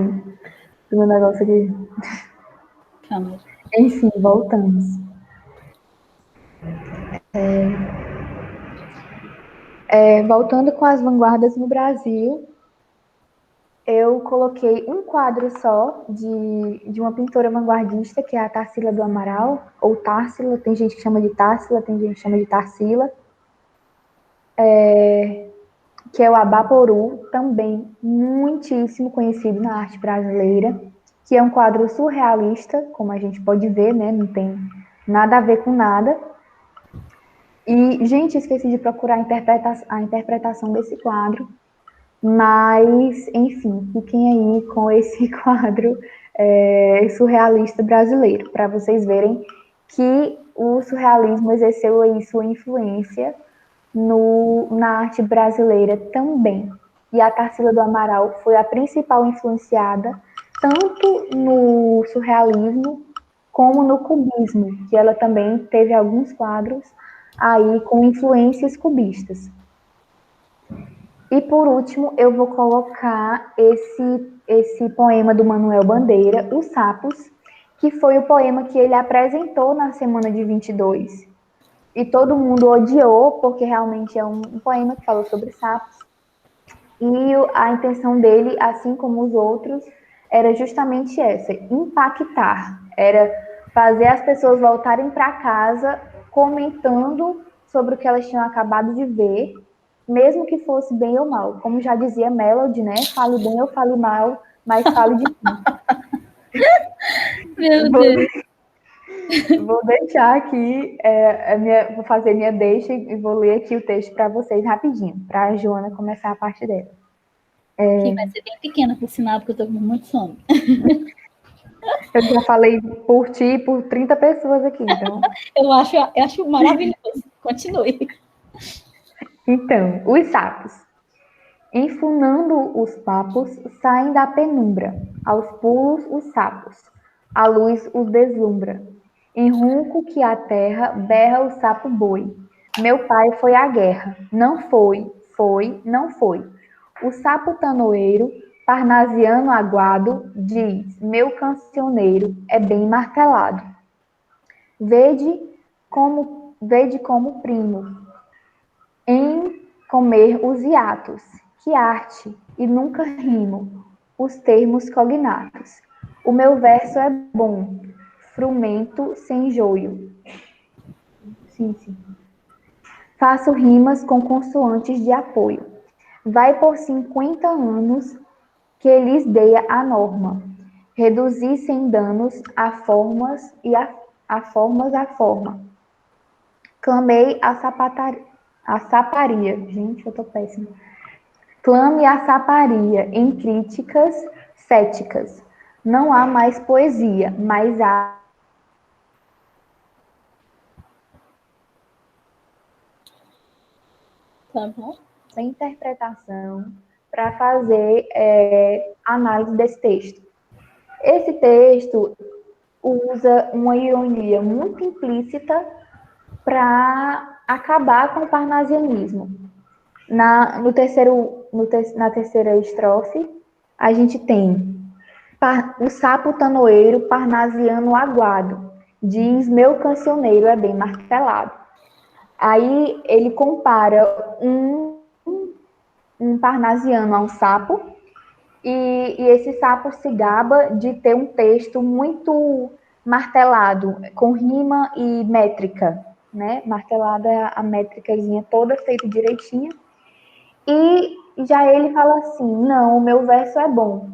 S1: negócio aqui.
S2: Câmera.
S1: Enfim, voltamos. Voltando com as vanguardas no Brasil, eu coloquei um quadro só de uma pintora vanguardista, que é a Tarsila do Amaral, ou Tarsila, tem gente que chama de Tarsila, tem gente que chama de Tarsila, que é o Abaporu, também muitíssimo conhecido na arte brasileira, que é um quadro surrealista, como a gente pode ver, né? Não tem nada a ver com nada. E, gente, esqueci de procurar a interpretação desse quadro, mas, enfim, fiquem aí com esse quadro surrealista brasileiro, para vocês verem que o surrealismo exerceu aí sua influência na arte brasileira também. E a Tarsila do Amaral foi a principal influenciada tanto no surrealismo como no cubismo, que ela também teve alguns quadros aí com influências cubistas. E por último, eu vou colocar esse poema do Manuel Bandeira, Os Sapos, que foi o poema que ele apresentou na semana de 22. E todo mundo odiou, porque realmente é um poema que falou sobre sapos. E a intenção dele, assim como os outros, era justamente essa: impactar. Era fazer as pessoas voltarem para casa comentando sobre o que elas tinham acabado de ver, mesmo que fosse bem ou mal. Como já dizia Melody, né? Fale bem ou fale mal, mas fale de mim.
S2: Meu Deus.
S1: Vou deixar aqui, vou fazer minha deixa e vou ler aqui o texto para vocês rapidinho, para a Joana começar a parte dela.
S2: Que vai ser bem pequena, por sinal, porque eu tô com muito sono.
S1: Eu já falei por ti e por 30 pessoas aqui, então.
S2: Eu acho maravilhoso. Continue.
S1: Então, os sapos. Enfunando os papos, saem da penumbra. Aos pulos, os sapos. A luz os deslumbra. Em ronco que a terra berra o sapo boi. Meu pai foi à guerra. Não foi, foi, não foi. O sapo tanoeiro, parnasiano aguado, diz: meu cancioneiro é bem martelado. Vede como primo, em comer os hiatos, que arte, e nunca rimo, os termos cognatos. O meu verso é bom, frumento sem joio. Sim, sim. Faço rimas com consoantes de apoio. Vai por 50 anos que lhes dei a norma. Reduzi sem danos a formas e a formas a forma. Clamei a saparia. Gente, eu tô péssima. Clame a saparia em críticas céticas. Não há mais poesia, mas há
S2: Tá bom?
S1: interpretação para fazer análise desse texto. Esse texto usa uma ironia muito implícita para acabar com o parnasianismo. Na terceira estrofe, a gente tem o sapo tanoeiro parnasiano aguado, diz meu cancioneiro é bem martelado. Aí ele compara um parnasiano a um sapo, e esse sapo se gaba de ter um texto muito martelado, com rima e métrica, né? Martelada é a métricazinha toda feita direitinho. E já ele fala assim: não, o meu verso é bom.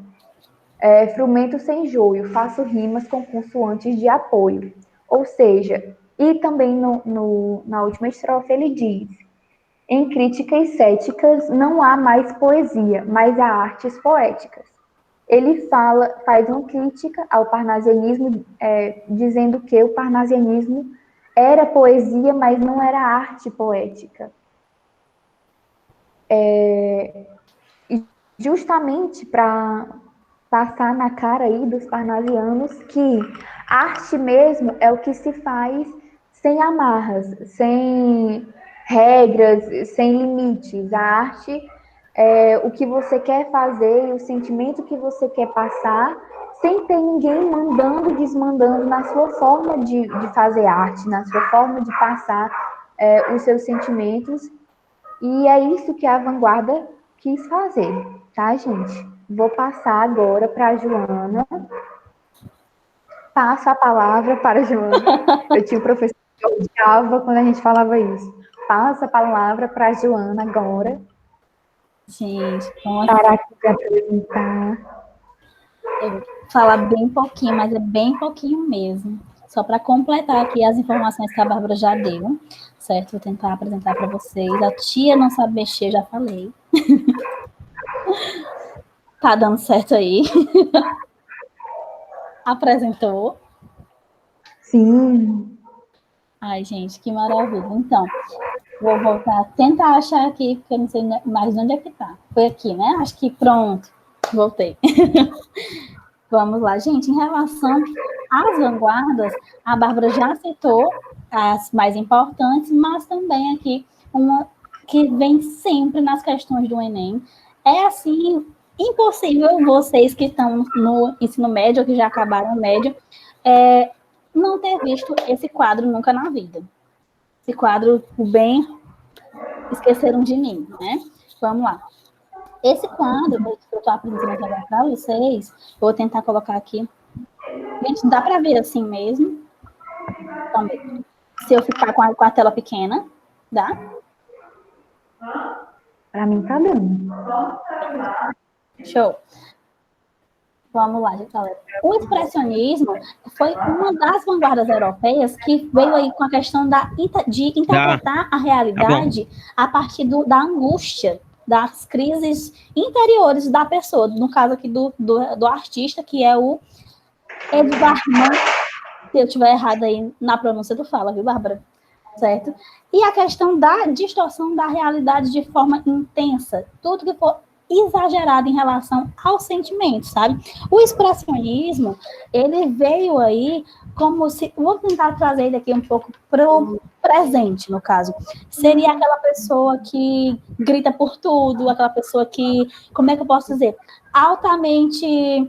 S1: Frumento sem joio, faço rimas com consoantes de apoio. Ou seja, e também na última estrofe ele diz: em críticas céticas não há mais poesia, mas há artes poéticas. Ele faz uma crítica ao parnasianismo, dizendo que o parnasianismo era poesia, mas não era arte poética. Justamente para passar na cara aí dos parnasianos que arte mesmo é o que se faz sem amarras, sem regras, sem limites. A arte é o que você quer fazer, o sentimento que você quer passar, sem ter ninguém mandando, desmandando na sua forma de fazer arte, na sua forma de passar os seus sentimentos. E é isso que a vanguarda quis fazer, tá, gente? Vou passar agora para a Joana. Passo a palavra para a Joana. Eu tinha um professor que odiava quando a gente falava isso. Passo a palavra para a Joana agora.
S2: Gente, então
S1: para se apresentar.
S2: eu vou falar bem pouquinho, mas é bem pouquinho mesmo. Só para completar aqui as informações que a Bárbara já deu, certo? Vou tentar apresentar para vocês. A tia não sabe mexer, já falei. Tá dando certo aí. Apresentou.
S1: Sim.
S2: Ai, gente, que maravilha. Então, vou voltar, tentar achar aqui, porque eu não sei mais onde é que tá. Foi aqui, né? Acho que pronto. Voltei. Vamos lá, gente. Em relação às vanguardas, a Bárbara já citou as mais importantes, mas também aqui uma que vem sempre nas questões do Enem. É assim, impossível vocês que estão no ensino médio, ou que já acabaram o médio, não ter visto esse quadro nunca na vida. Esse quadro, o bem, esqueceram de mim, né? Vamos lá. Esse quadro que eu estou apresentando agora para vocês, eu vou tentar colocar aqui. Gente, dá para ver assim mesmo? Também. Se eu ficar com a tela pequena, dá?
S1: Para mim tá dando.
S2: Show. Vamos lá, gente, galera. O expressionismo foi uma das vanguardas europeias que veio aí com a questão de interpretar a realidade a partir da angústia, das crises interiores da pessoa, no caso aqui do artista, que é o Edvard Munch. Se eu estiver errado aí na pronúncia, tu fala, viu, Bárbara? Certo? E a questão da distorção da realidade de forma intensa, tudo que for exagerado em relação aos sentimentos, sabe? O expressionismo, ele veio aí como se... Vou tentar trazer ele aqui um pouco para o presente, no caso. Seria aquela pessoa que grita por tudo, aquela pessoa que, como é que eu posso dizer? Altamente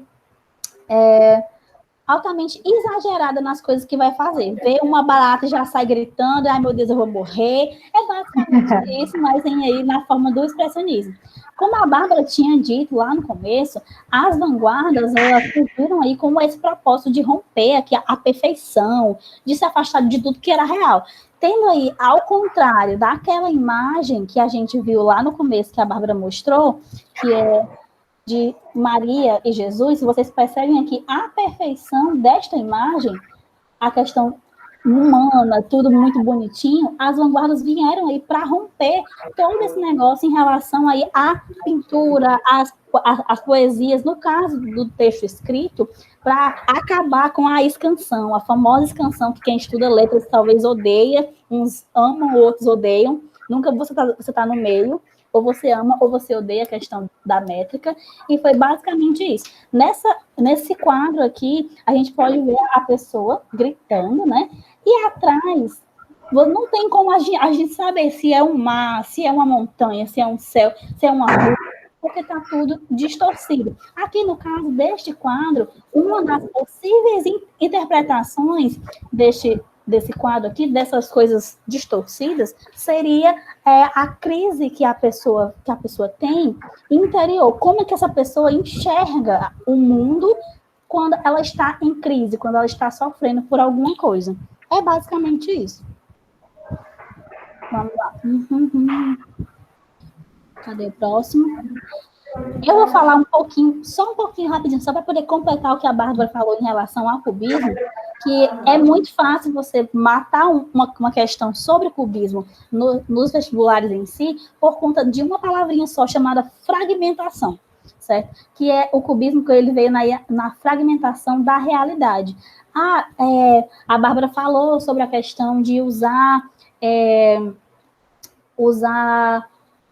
S2: exagerada nas coisas que vai fazer. Vê uma barata e já sai gritando, ai meu Deus, eu vou morrer. É basicamente isso, mas vem aí na forma do expressionismo. Como a Bárbara tinha dito lá no começo, as vanguardas, elas surgiram aí com esse propósito de romper aqui a perfeição, de se afastar de tudo que era real. Tendo aí, ao contrário daquela imagem que a gente viu lá no começo, que a Bárbara mostrou, que é de Maria e Jesus, se vocês percebem aqui a perfeição desta imagem, a questão humana, tudo muito bonitinho, as vanguardas vieram aí para romper todo esse negócio em relação aí à pintura, às poesias, no caso do texto escrito, para acabar com a escansão, a famosa escansão que quem estuda letras talvez odeia, uns amam, outros odeiam, nunca você tá no meio, ou você ama ou você odeia a questão da métrica, e foi basicamente isso. Nesse quadro aqui, a gente pode ver a pessoa gritando, né? E atrás, não tem como a gente saber se é um mar, se é uma montanha, se é um céu, se é uma rua, porque está tudo distorcido. Aqui, no caso deste quadro, uma das possíveis interpretações desse quadro aqui, dessas coisas distorcidas, seria a crise que a pessoa tem interior. Como é que essa pessoa enxerga o mundo quando ela está em crise, quando ela está sofrendo por alguma coisa. É basicamente isso. Vamos lá. Cadê o próximo? Eu vou falar só um pouquinho rapidinho, só para poder completar o que a Bárbara falou em relação ao cubismo, que é muito fácil você matar uma questão sobre o cubismo nos vestibulares em si, por conta de uma palavrinha só, chamada fragmentação, certo? Que é o cubismo que ele veio na fragmentação da realidade. A Bárbara falou sobre a questão de usar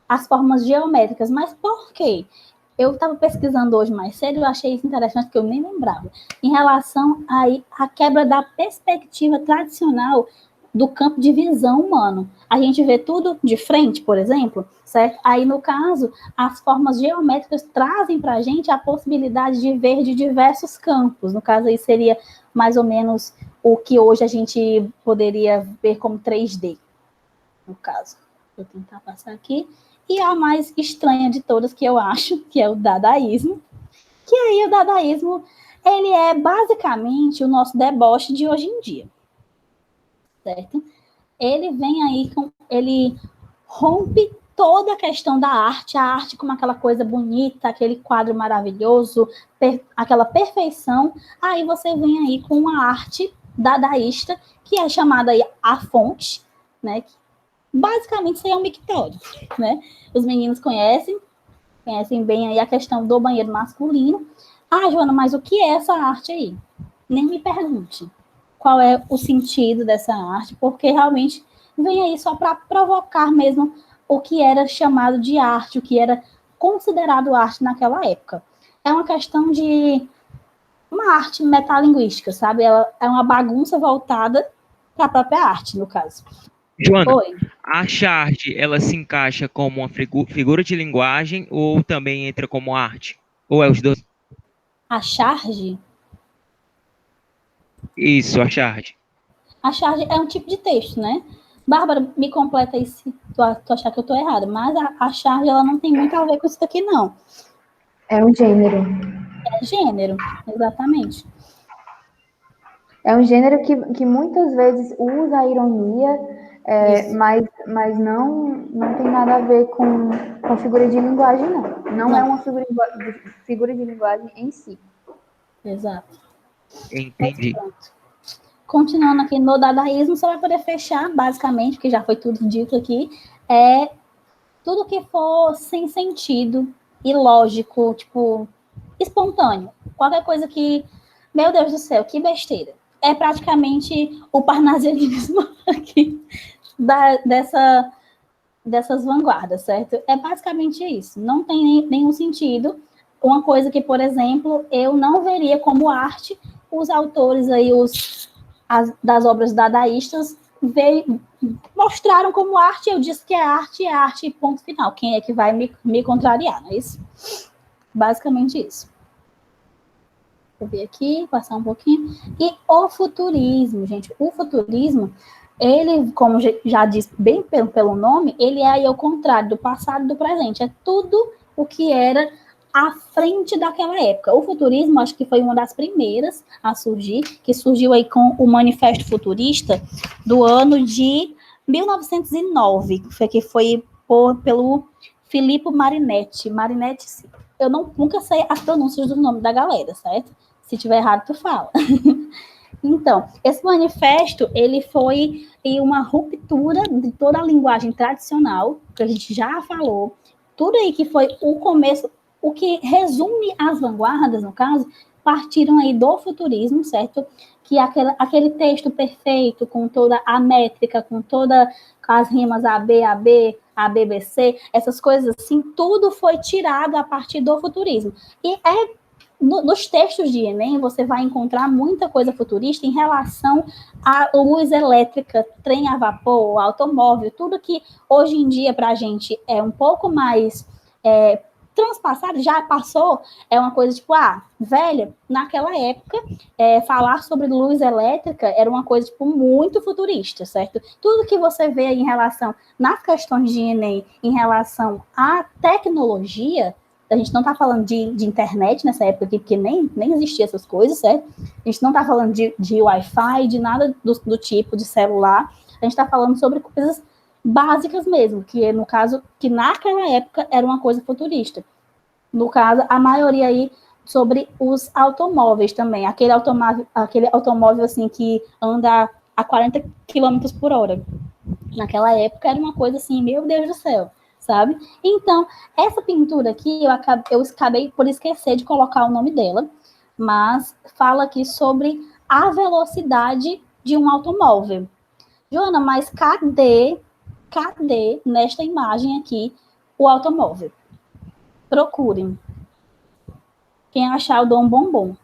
S2: as formas geométricas, mas por quê? Eu estava pesquisando hoje mais cedo e eu achei isso interessante, que eu nem lembrava, em relação à quebra da perspectiva tradicional do campo de visão humano. A gente vê tudo de frente, por exemplo, certo? Aí, no caso, as formas geométricas trazem para a gente a possibilidade de ver de diversos campos. No caso, aí seria mais ou menos o que hoje a gente poderia ver como 3D, no caso. Vou tentar passar aqui. E a mais estranha de todas, que eu acho, que é o dadaísmo. Que aí o dadaísmo, ele é basicamente o nosso deboche de hoje em dia. Certo? Ele vem aí ele rompe toda a questão da arte, a arte como aquela coisa bonita, aquele quadro maravilhoso, aquela perfeição. Aí você vem aí com uma arte dadaísta, que é chamada aí a fonte, né? Basicamente, isso aí é um mictório, né? Os meninos conhecem bem aí a questão do banheiro masculino. Joana, mas o que é essa arte aí? Nem me pergunte qual é o sentido dessa arte, porque realmente vem aí só para provocar mesmo o que era chamado de arte, o que era considerado arte naquela época. É uma questão de uma arte metalinguística, sabe? Ela é uma bagunça voltada para a própria arte, no caso.
S3: Joana, a charge, ela se encaixa como uma figura de linguagem ou também entra como arte? Ou é os dois?
S2: A charge?
S3: Isso, a charge.
S2: A charge é um tipo de texto, né? Bárbara, me completa aí se tu achar que eu estou errada, mas a charge, ela não tem muito a ver com isso daqui, não.
S1: É um gênero.
S2: É gênero, exatamente.
S1: É um gênero que muitas vezes usa a ironia, mas não tem nada a ver com figura de linguagem, não. Não é uma figura de linguagem em si.
S2: Exato.
S3: Entendi.
S2: Continuando aqui no dadaísmo, só para poder fechar, basicamente, porque já foi tudo dito aqui, é tudo que for sem sentido, ilógico, tipo, espontâneo. Qualquer coisa que, meu Deus do céu, que besteira. É praticamente o parnasianismo aqui dessas vanguardas, certo? É basicamente isso. Não tem nenhum sentido. Uma coisa que, por exemplo, eu não veria como arte, os autores aí, das obras dadaístas, mostraram como arte, eu disse que é arte, ponto final. Quem é que vai me contrariar, não é isso? Basicamente isso. Vou ver aqui, passar um pouquinho. E o futurismo, gente. O futurismo, ele, como já disse bem pelo nome, ele é aí ao contrário do passado e do presente. É tudo o que era à frente daquela época. O futurismo, acho que foi uma das primeiras a surgir, que surgiu aí com o Manifesto Futurista do ano de 1909, que foi pelo Filippo Marinetti. Marinetti, eu nunca sei as pronúncias do nome da galera, certo? Se tiver errado, tu fala. Então, esse manifesto, ele foi uma ruptura de toda a linguagem tradicional, que a gente já falou, tudo aí que foi o começo, o que resume as vanguardas, no caso, partiram aí do futurismo, certo? Que aquele texto perfeito, com toda a métrica, com todas as rimas AB, ABC, essas coisas assim, tudo foi tirado a partir do futurismo. E nos textos de Enem, você vai encontrar muita coisa futurista em relação à luz elétrica, trem a vapor, automóvel, tudo que hoje em dia para a gente é um pouco mais transpassado, já passou, é uma coisa tipo, velha, naquela época, falar sobre luz elétrica era uma coisa tipo muito futurista, certo? Tudo que você vê em relação, nas questões de Enem, em relação à tecnologia, a gente não está falando de internet nessa época aqui, porque nem existia essas coisas, certo? A gente não está falando de Wi-Fi, de nada do tipo, de celular. A gente está falando sobre coisas básicas mesmo, que no caso, que naquela época era uma coisa futurista. No caso, a maioria aí sobre os automóveis também. Aquele automóvel assim que anda a 40 km por hora. Naquela época era uma coisa assim, meu Deus do céu, sabe? Então, essa pintura aqui, eu acabei por esquecer de colocar o nome dela, mas fala aqui sobre a velocidade de um automóvel. Joana, mas cadê nesta imagem aqui o automóvel? Procurem. Quem achar, eu dou um bombom.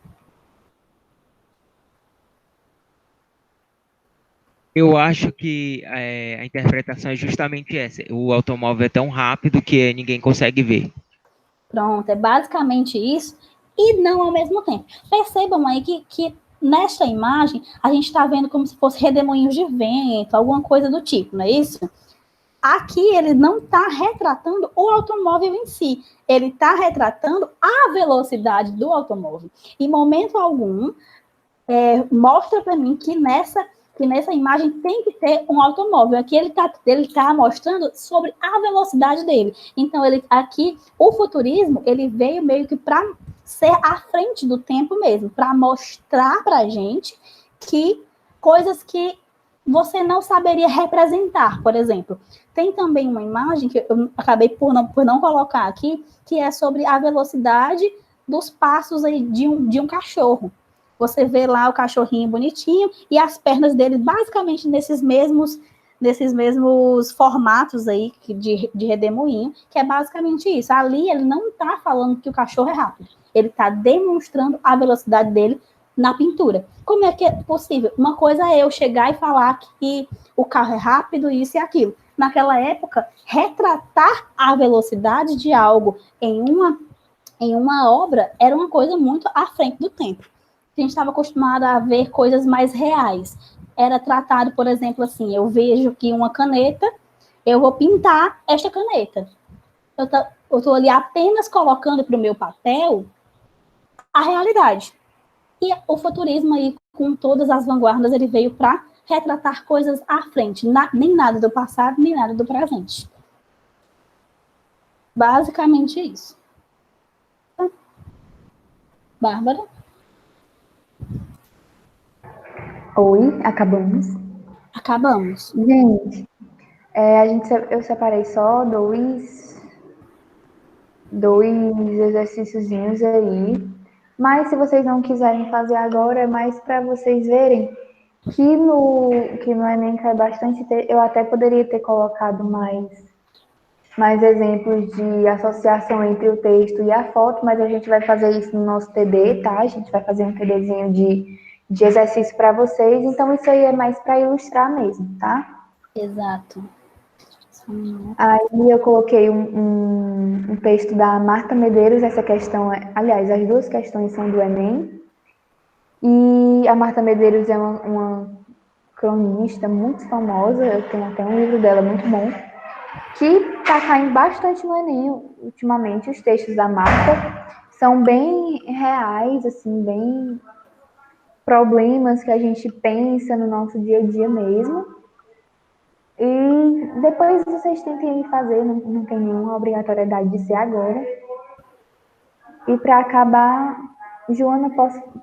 S3: Eu acho que a interpretação é justamente essa. O automóvel é tão rápido que ninguém consegue ver.
S2: Pronto, é basicamente isso, e não ao mesmo tempo. Percebam aí que nesta imagem a gente está vendo como se fosse redemoinhos de vento, alguma coisa do tipo, não é isso? Aqui ele não está retratando o automóvel em si, ele está retratando a velocidade do automóvel. Em momento algum, mostra para mim que nessa imagem tem que ter um automóvel. Aqui ele tá mostrando sobre a velocidade dele. Então, aqui, o futurismo, ele veio meio que para ser à frente do tempo mesmo, para mostrar para a gente que coisas que você não saberia representar, por exemplo. Tem também uma imagem que eu acabei por não colocar aqui, que é sobre a velocidade dos passos aí de um cachorro. Você vê lá o cachorrinho bonitinho e as pernas dele basicamente nesses mesmos formatos aí de redemoinho, que é basicamente isso. Ali ele não está falando que o cachorro é rápido, ele está demonstrando a velocidade dele na pintura. Como é que é possível? Uma coisa é eu chegar e falar que o carro é rápido, isso e aquilo. Naquela época, retratar a velocidade de algo em uma obra era uma coisa muito à frente do tempo. A gente estava acostumado a ver coisas mais reais. Era tratado, por exemplo, assim, eu vejo aqui uma caneta, eu vou pintar esta caneta. Eu estou ali apenas colocando para o meu papel a realidade. E o futurismo aí, com todas as vanguardas, ele veio para retratar coisas à frente, nem nada do passado, nem nada do presente. Basicamente isso. Bárbara?
S1: Oi, acabamos.
S2: Acabamos.
S1: Gente, eu separei só dois exercíciozinhos aí. Mas se vocês não quiserem fazer agora, é mais para vocês verem que no Enem cai bastante. Eu até poderia ter colocado mais exemplos de associação entre o texto e a foto, mas a gente vai fazer isso no nosso TD, tá? A gente vai fazer um TDzinho de exercício para vocês, então isso aí é mais para ilustrar mesmo, tá?
S2: Exato.
S1: Aí eu coloquei um texto da Marta Medeiros, essa questão, aliás, as duas questões são do Enem, e a Marta Medeiros é uma cronista muito famosa, eu tenho até um livro dela muito bom, que está caindo bastante no Enem ultimamente. Os textos da Marta são bem reais, assim, bem problemas que a gente pensa no nosso dia a dia mesmo. E depois vocês tentem fazer, não tem nenhuma obrigatoriedade de ser agora. E para acabar, Joana,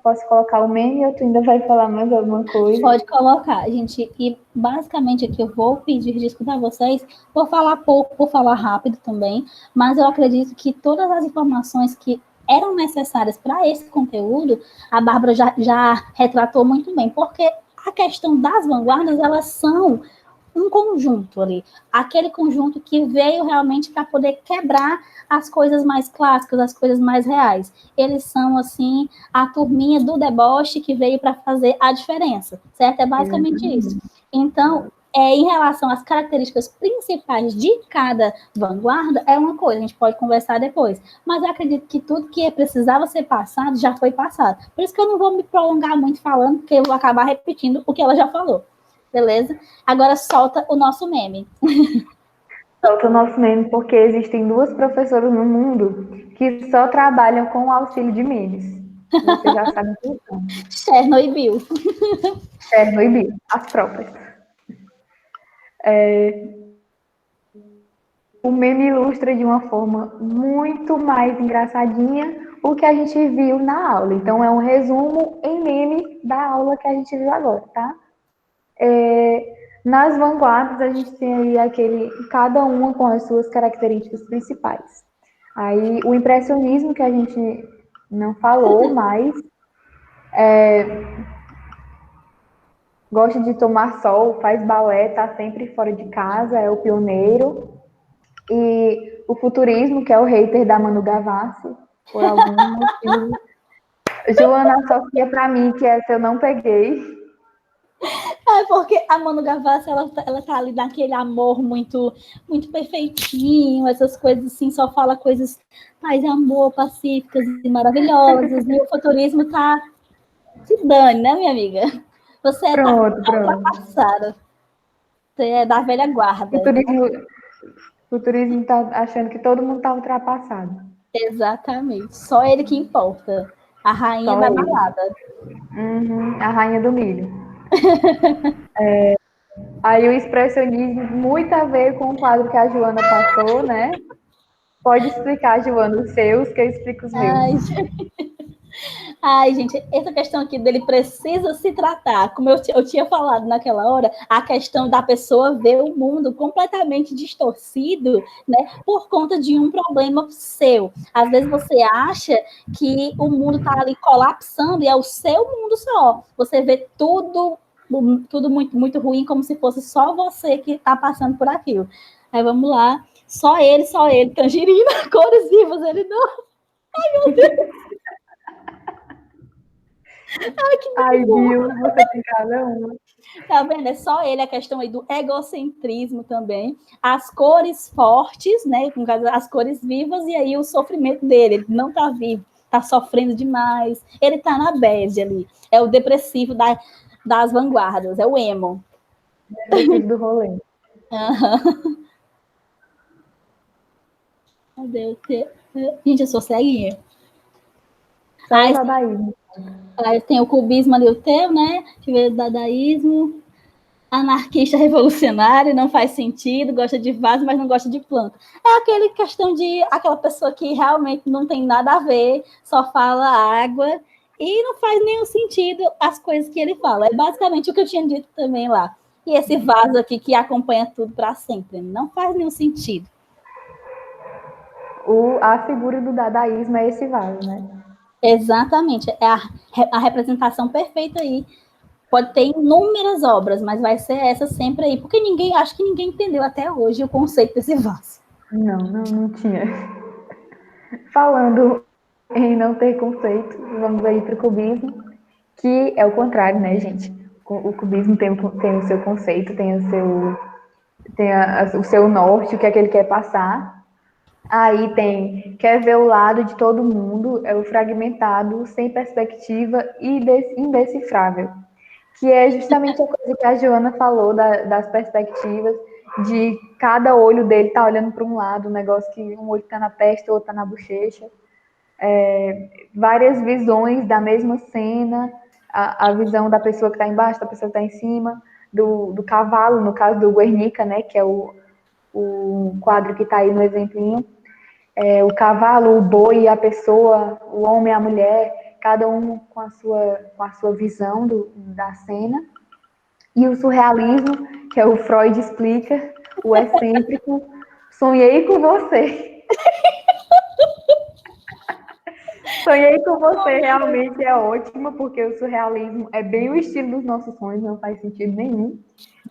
S1: posso colocar o meme ou tu ainda vai falar mais alguma coisa?
S2: Pode colocar, gente. E basicamente aqui eu vou pedir desculpa a vocês por falar pouco, por falar rápido também, mas eu acredito que todas as informações que eram necessárias para esse conteúdo, a Bárbara já retratou muito bem, porque a questão das vanguardas, elas são um conjunto ali, aquele conjunto que veio realmente para poder quebrar as coisas mais clássicas, as coisas mais reais. Eles são, assim, a turminha do deboche que veio para fazer a diferença, certo? É basicamente isso. Então, em relação às características principais de cada vanguarda, é uma coisa, a gente pode conversar depois. Mas eu acredito que tudo que precisava ser passado já foi passado. Por isso que eu não vou me prolongar muito falando, porque eu vou acabar repetindo o que ela já falou. Beleza? Agora solta o nosso meme.
S1: Solta o nosso meme, porque existem duas professoras no mundo que só trabalham com o auxílio de memes. Você já sabe quem são.
S2: Cherno e Bill.
S1: Cherno e Bill, as próprias. O meme ilustra de uma forma muito mais engraçadinha o que a gente viu na aula. Então, é um resumo em meme da aula que a gente viu agora, tá? Nas vanguardas, a gente tem aí cada uma com as suas características principais. Aí, o impressionismo, que a gente não falou, mas gosta de tomar sol, faz balé, tá sempre fora de casa, é o pioneiro. E o futurismo, que é o hater da Manu Gavassi, por algum motivo. Joana Sofia, para mim, que essa eu não peguei.
S2: É porque a Manu Gavassi, ela tá ali naquele amor muito, muito perfeitinho, essas coisas assim, só fala coisas paz e amor, pacíficas e maravilhosas, e o futurismo tá se dane, né, minha amiga? Você
S1: Pronto.
S2: ultrapassada. Você é da velha guarda.
S1: Futurismo tá achando que todo mundo tá ultrapassado.
S2: Exatamente. Só ele que importa. A rainha da balada.
S1: A rainha do milho. Aí o expressionismo, muito a ver com o quadro que a Joana passou, né? Pode explicar, Joana, os seus, que eu explico os meus.
S2: Ai, gente, essa questão aqui dele precisa se tratar. Como eu tinha falado naquela hora, a questão da pessoa ver o mundo completamente distorcido, né, por conta de um problema seu. Às vezes você acha que o mundo está ali colapsando e é o seu mundo só. Você vê tudo muito, muito ruim, como se fosse só você que está passando por aquilo. Aí vamos lá. Só ele, tangerina, cores vivas, ele não. Ai, meu Deus.
S1: Ai, Bill, você tem cada uma.
S2: Tá vendo? É só ele, a questão aí do egocentrismo também. As cores fortes, né? No caso, as cores vivas, e aí o sofrimento dele. Ele não tá vivo, tá sofrendo demais. Ele tá na bad ali. É o depressivo das vanguardas, é o emo.
S1: Depressivo do rolê.
S2: Uhum. Meu Deus. Gente, eu sou ceguinha.
S1: Só o dadaísmo.
S2: Aí tem o cubismo ali, o teu, né? Deixa eu ver, o dadaísmo. Anarquista revolucionário, não faz sentido, gosta de vaso, mas não gosta de planta. É aquele questão de aquela pessoa que realmente não tem nada a ver, só fala água E não faz nenhum sentido as coisas que ele fala. É basicamente o que eu tinha dito também lá. E esse vaso aqui que acompanha tudo para sempre. Não faz nenhum sentido.
S1: A figura do dadaísmo é esse vaso, né?
S2: Exatamente. É a representação perfeita aí. Pode ter inúmeras obras, mas vai ser essa sempre aí. Porque acho que ninguém entendeu até hoje o conceito desse vaso.
S1: Não tinha. Falando em não ter conceito, vamos aí para o cubismo, que é o contrário, né, gente? O cubismo tem o seu conceito, tem o seu norte, o que é que ele quer passar. Aí quer ver o lado de todo mundo, é o fragmentado, sem perspectiva e indecifrável. Que é justamente a coisa que a Joana falou das perspectivas, de cada olho dele tá olhando para um lado, um negócio que um olho tá na testa, o outro tá na bochecha. Várias visões da mesma cena, a visão da pessoa que está embaixo, da pessoa que está em cima, do cavalo, no caso do Guernica, né, que é o quadro que está aí no exemplinho. O cavalo, o boi, a pessoa, o homem, a mulher, cada um com a sua visão da cena. E o surrealismo, que é o Freud explica, o excêntrico, sonhei com você. Sonhei com você realmente é ótimo, porque o surrealismo é bem o estilo dos nossos sonhos, não faz sentido nenhum.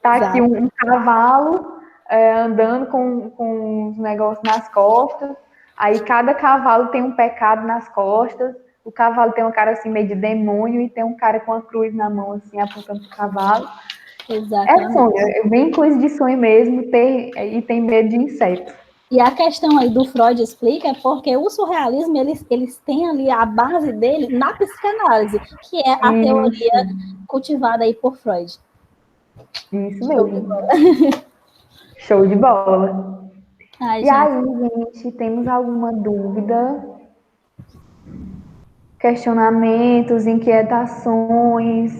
S1: Tá aqui um cavalo andando com os negócios nas costas, aí cada cavalo tem um pecado nas costas, o cavalo tem uma cara assim meio de demônio e tem um cara com a cruz na mão assim apontando pro cavalo.
S2: Exatamente.
S1: É sonho, é bem coisa de sonho mesmo, e tem medo de inseto.
S2: E a questão aí do Freud explica é porque o surrealismo, eles têm ali a base dele na psicanálise, que é a teoria cultivada aí por Freud.
S1: Isso mesmo. Show de bola. Ai, e gente. Aí, gente, temos alguma dúvida? Questionamentos, inquietações?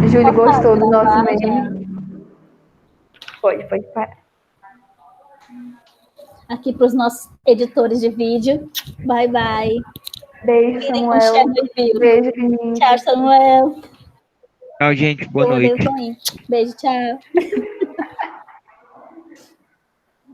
S1: Júlio gostou do nosso meme? Pode parar.
S2: Aqui para os nossos editores de vídeo. Bye, bye.
S1: Beijo, Samuel. Beijo, Vinícius.
S2: Tchau, Samuel.
S3: Tchau, gente. Boa noite.
S2: Beijo, tchau.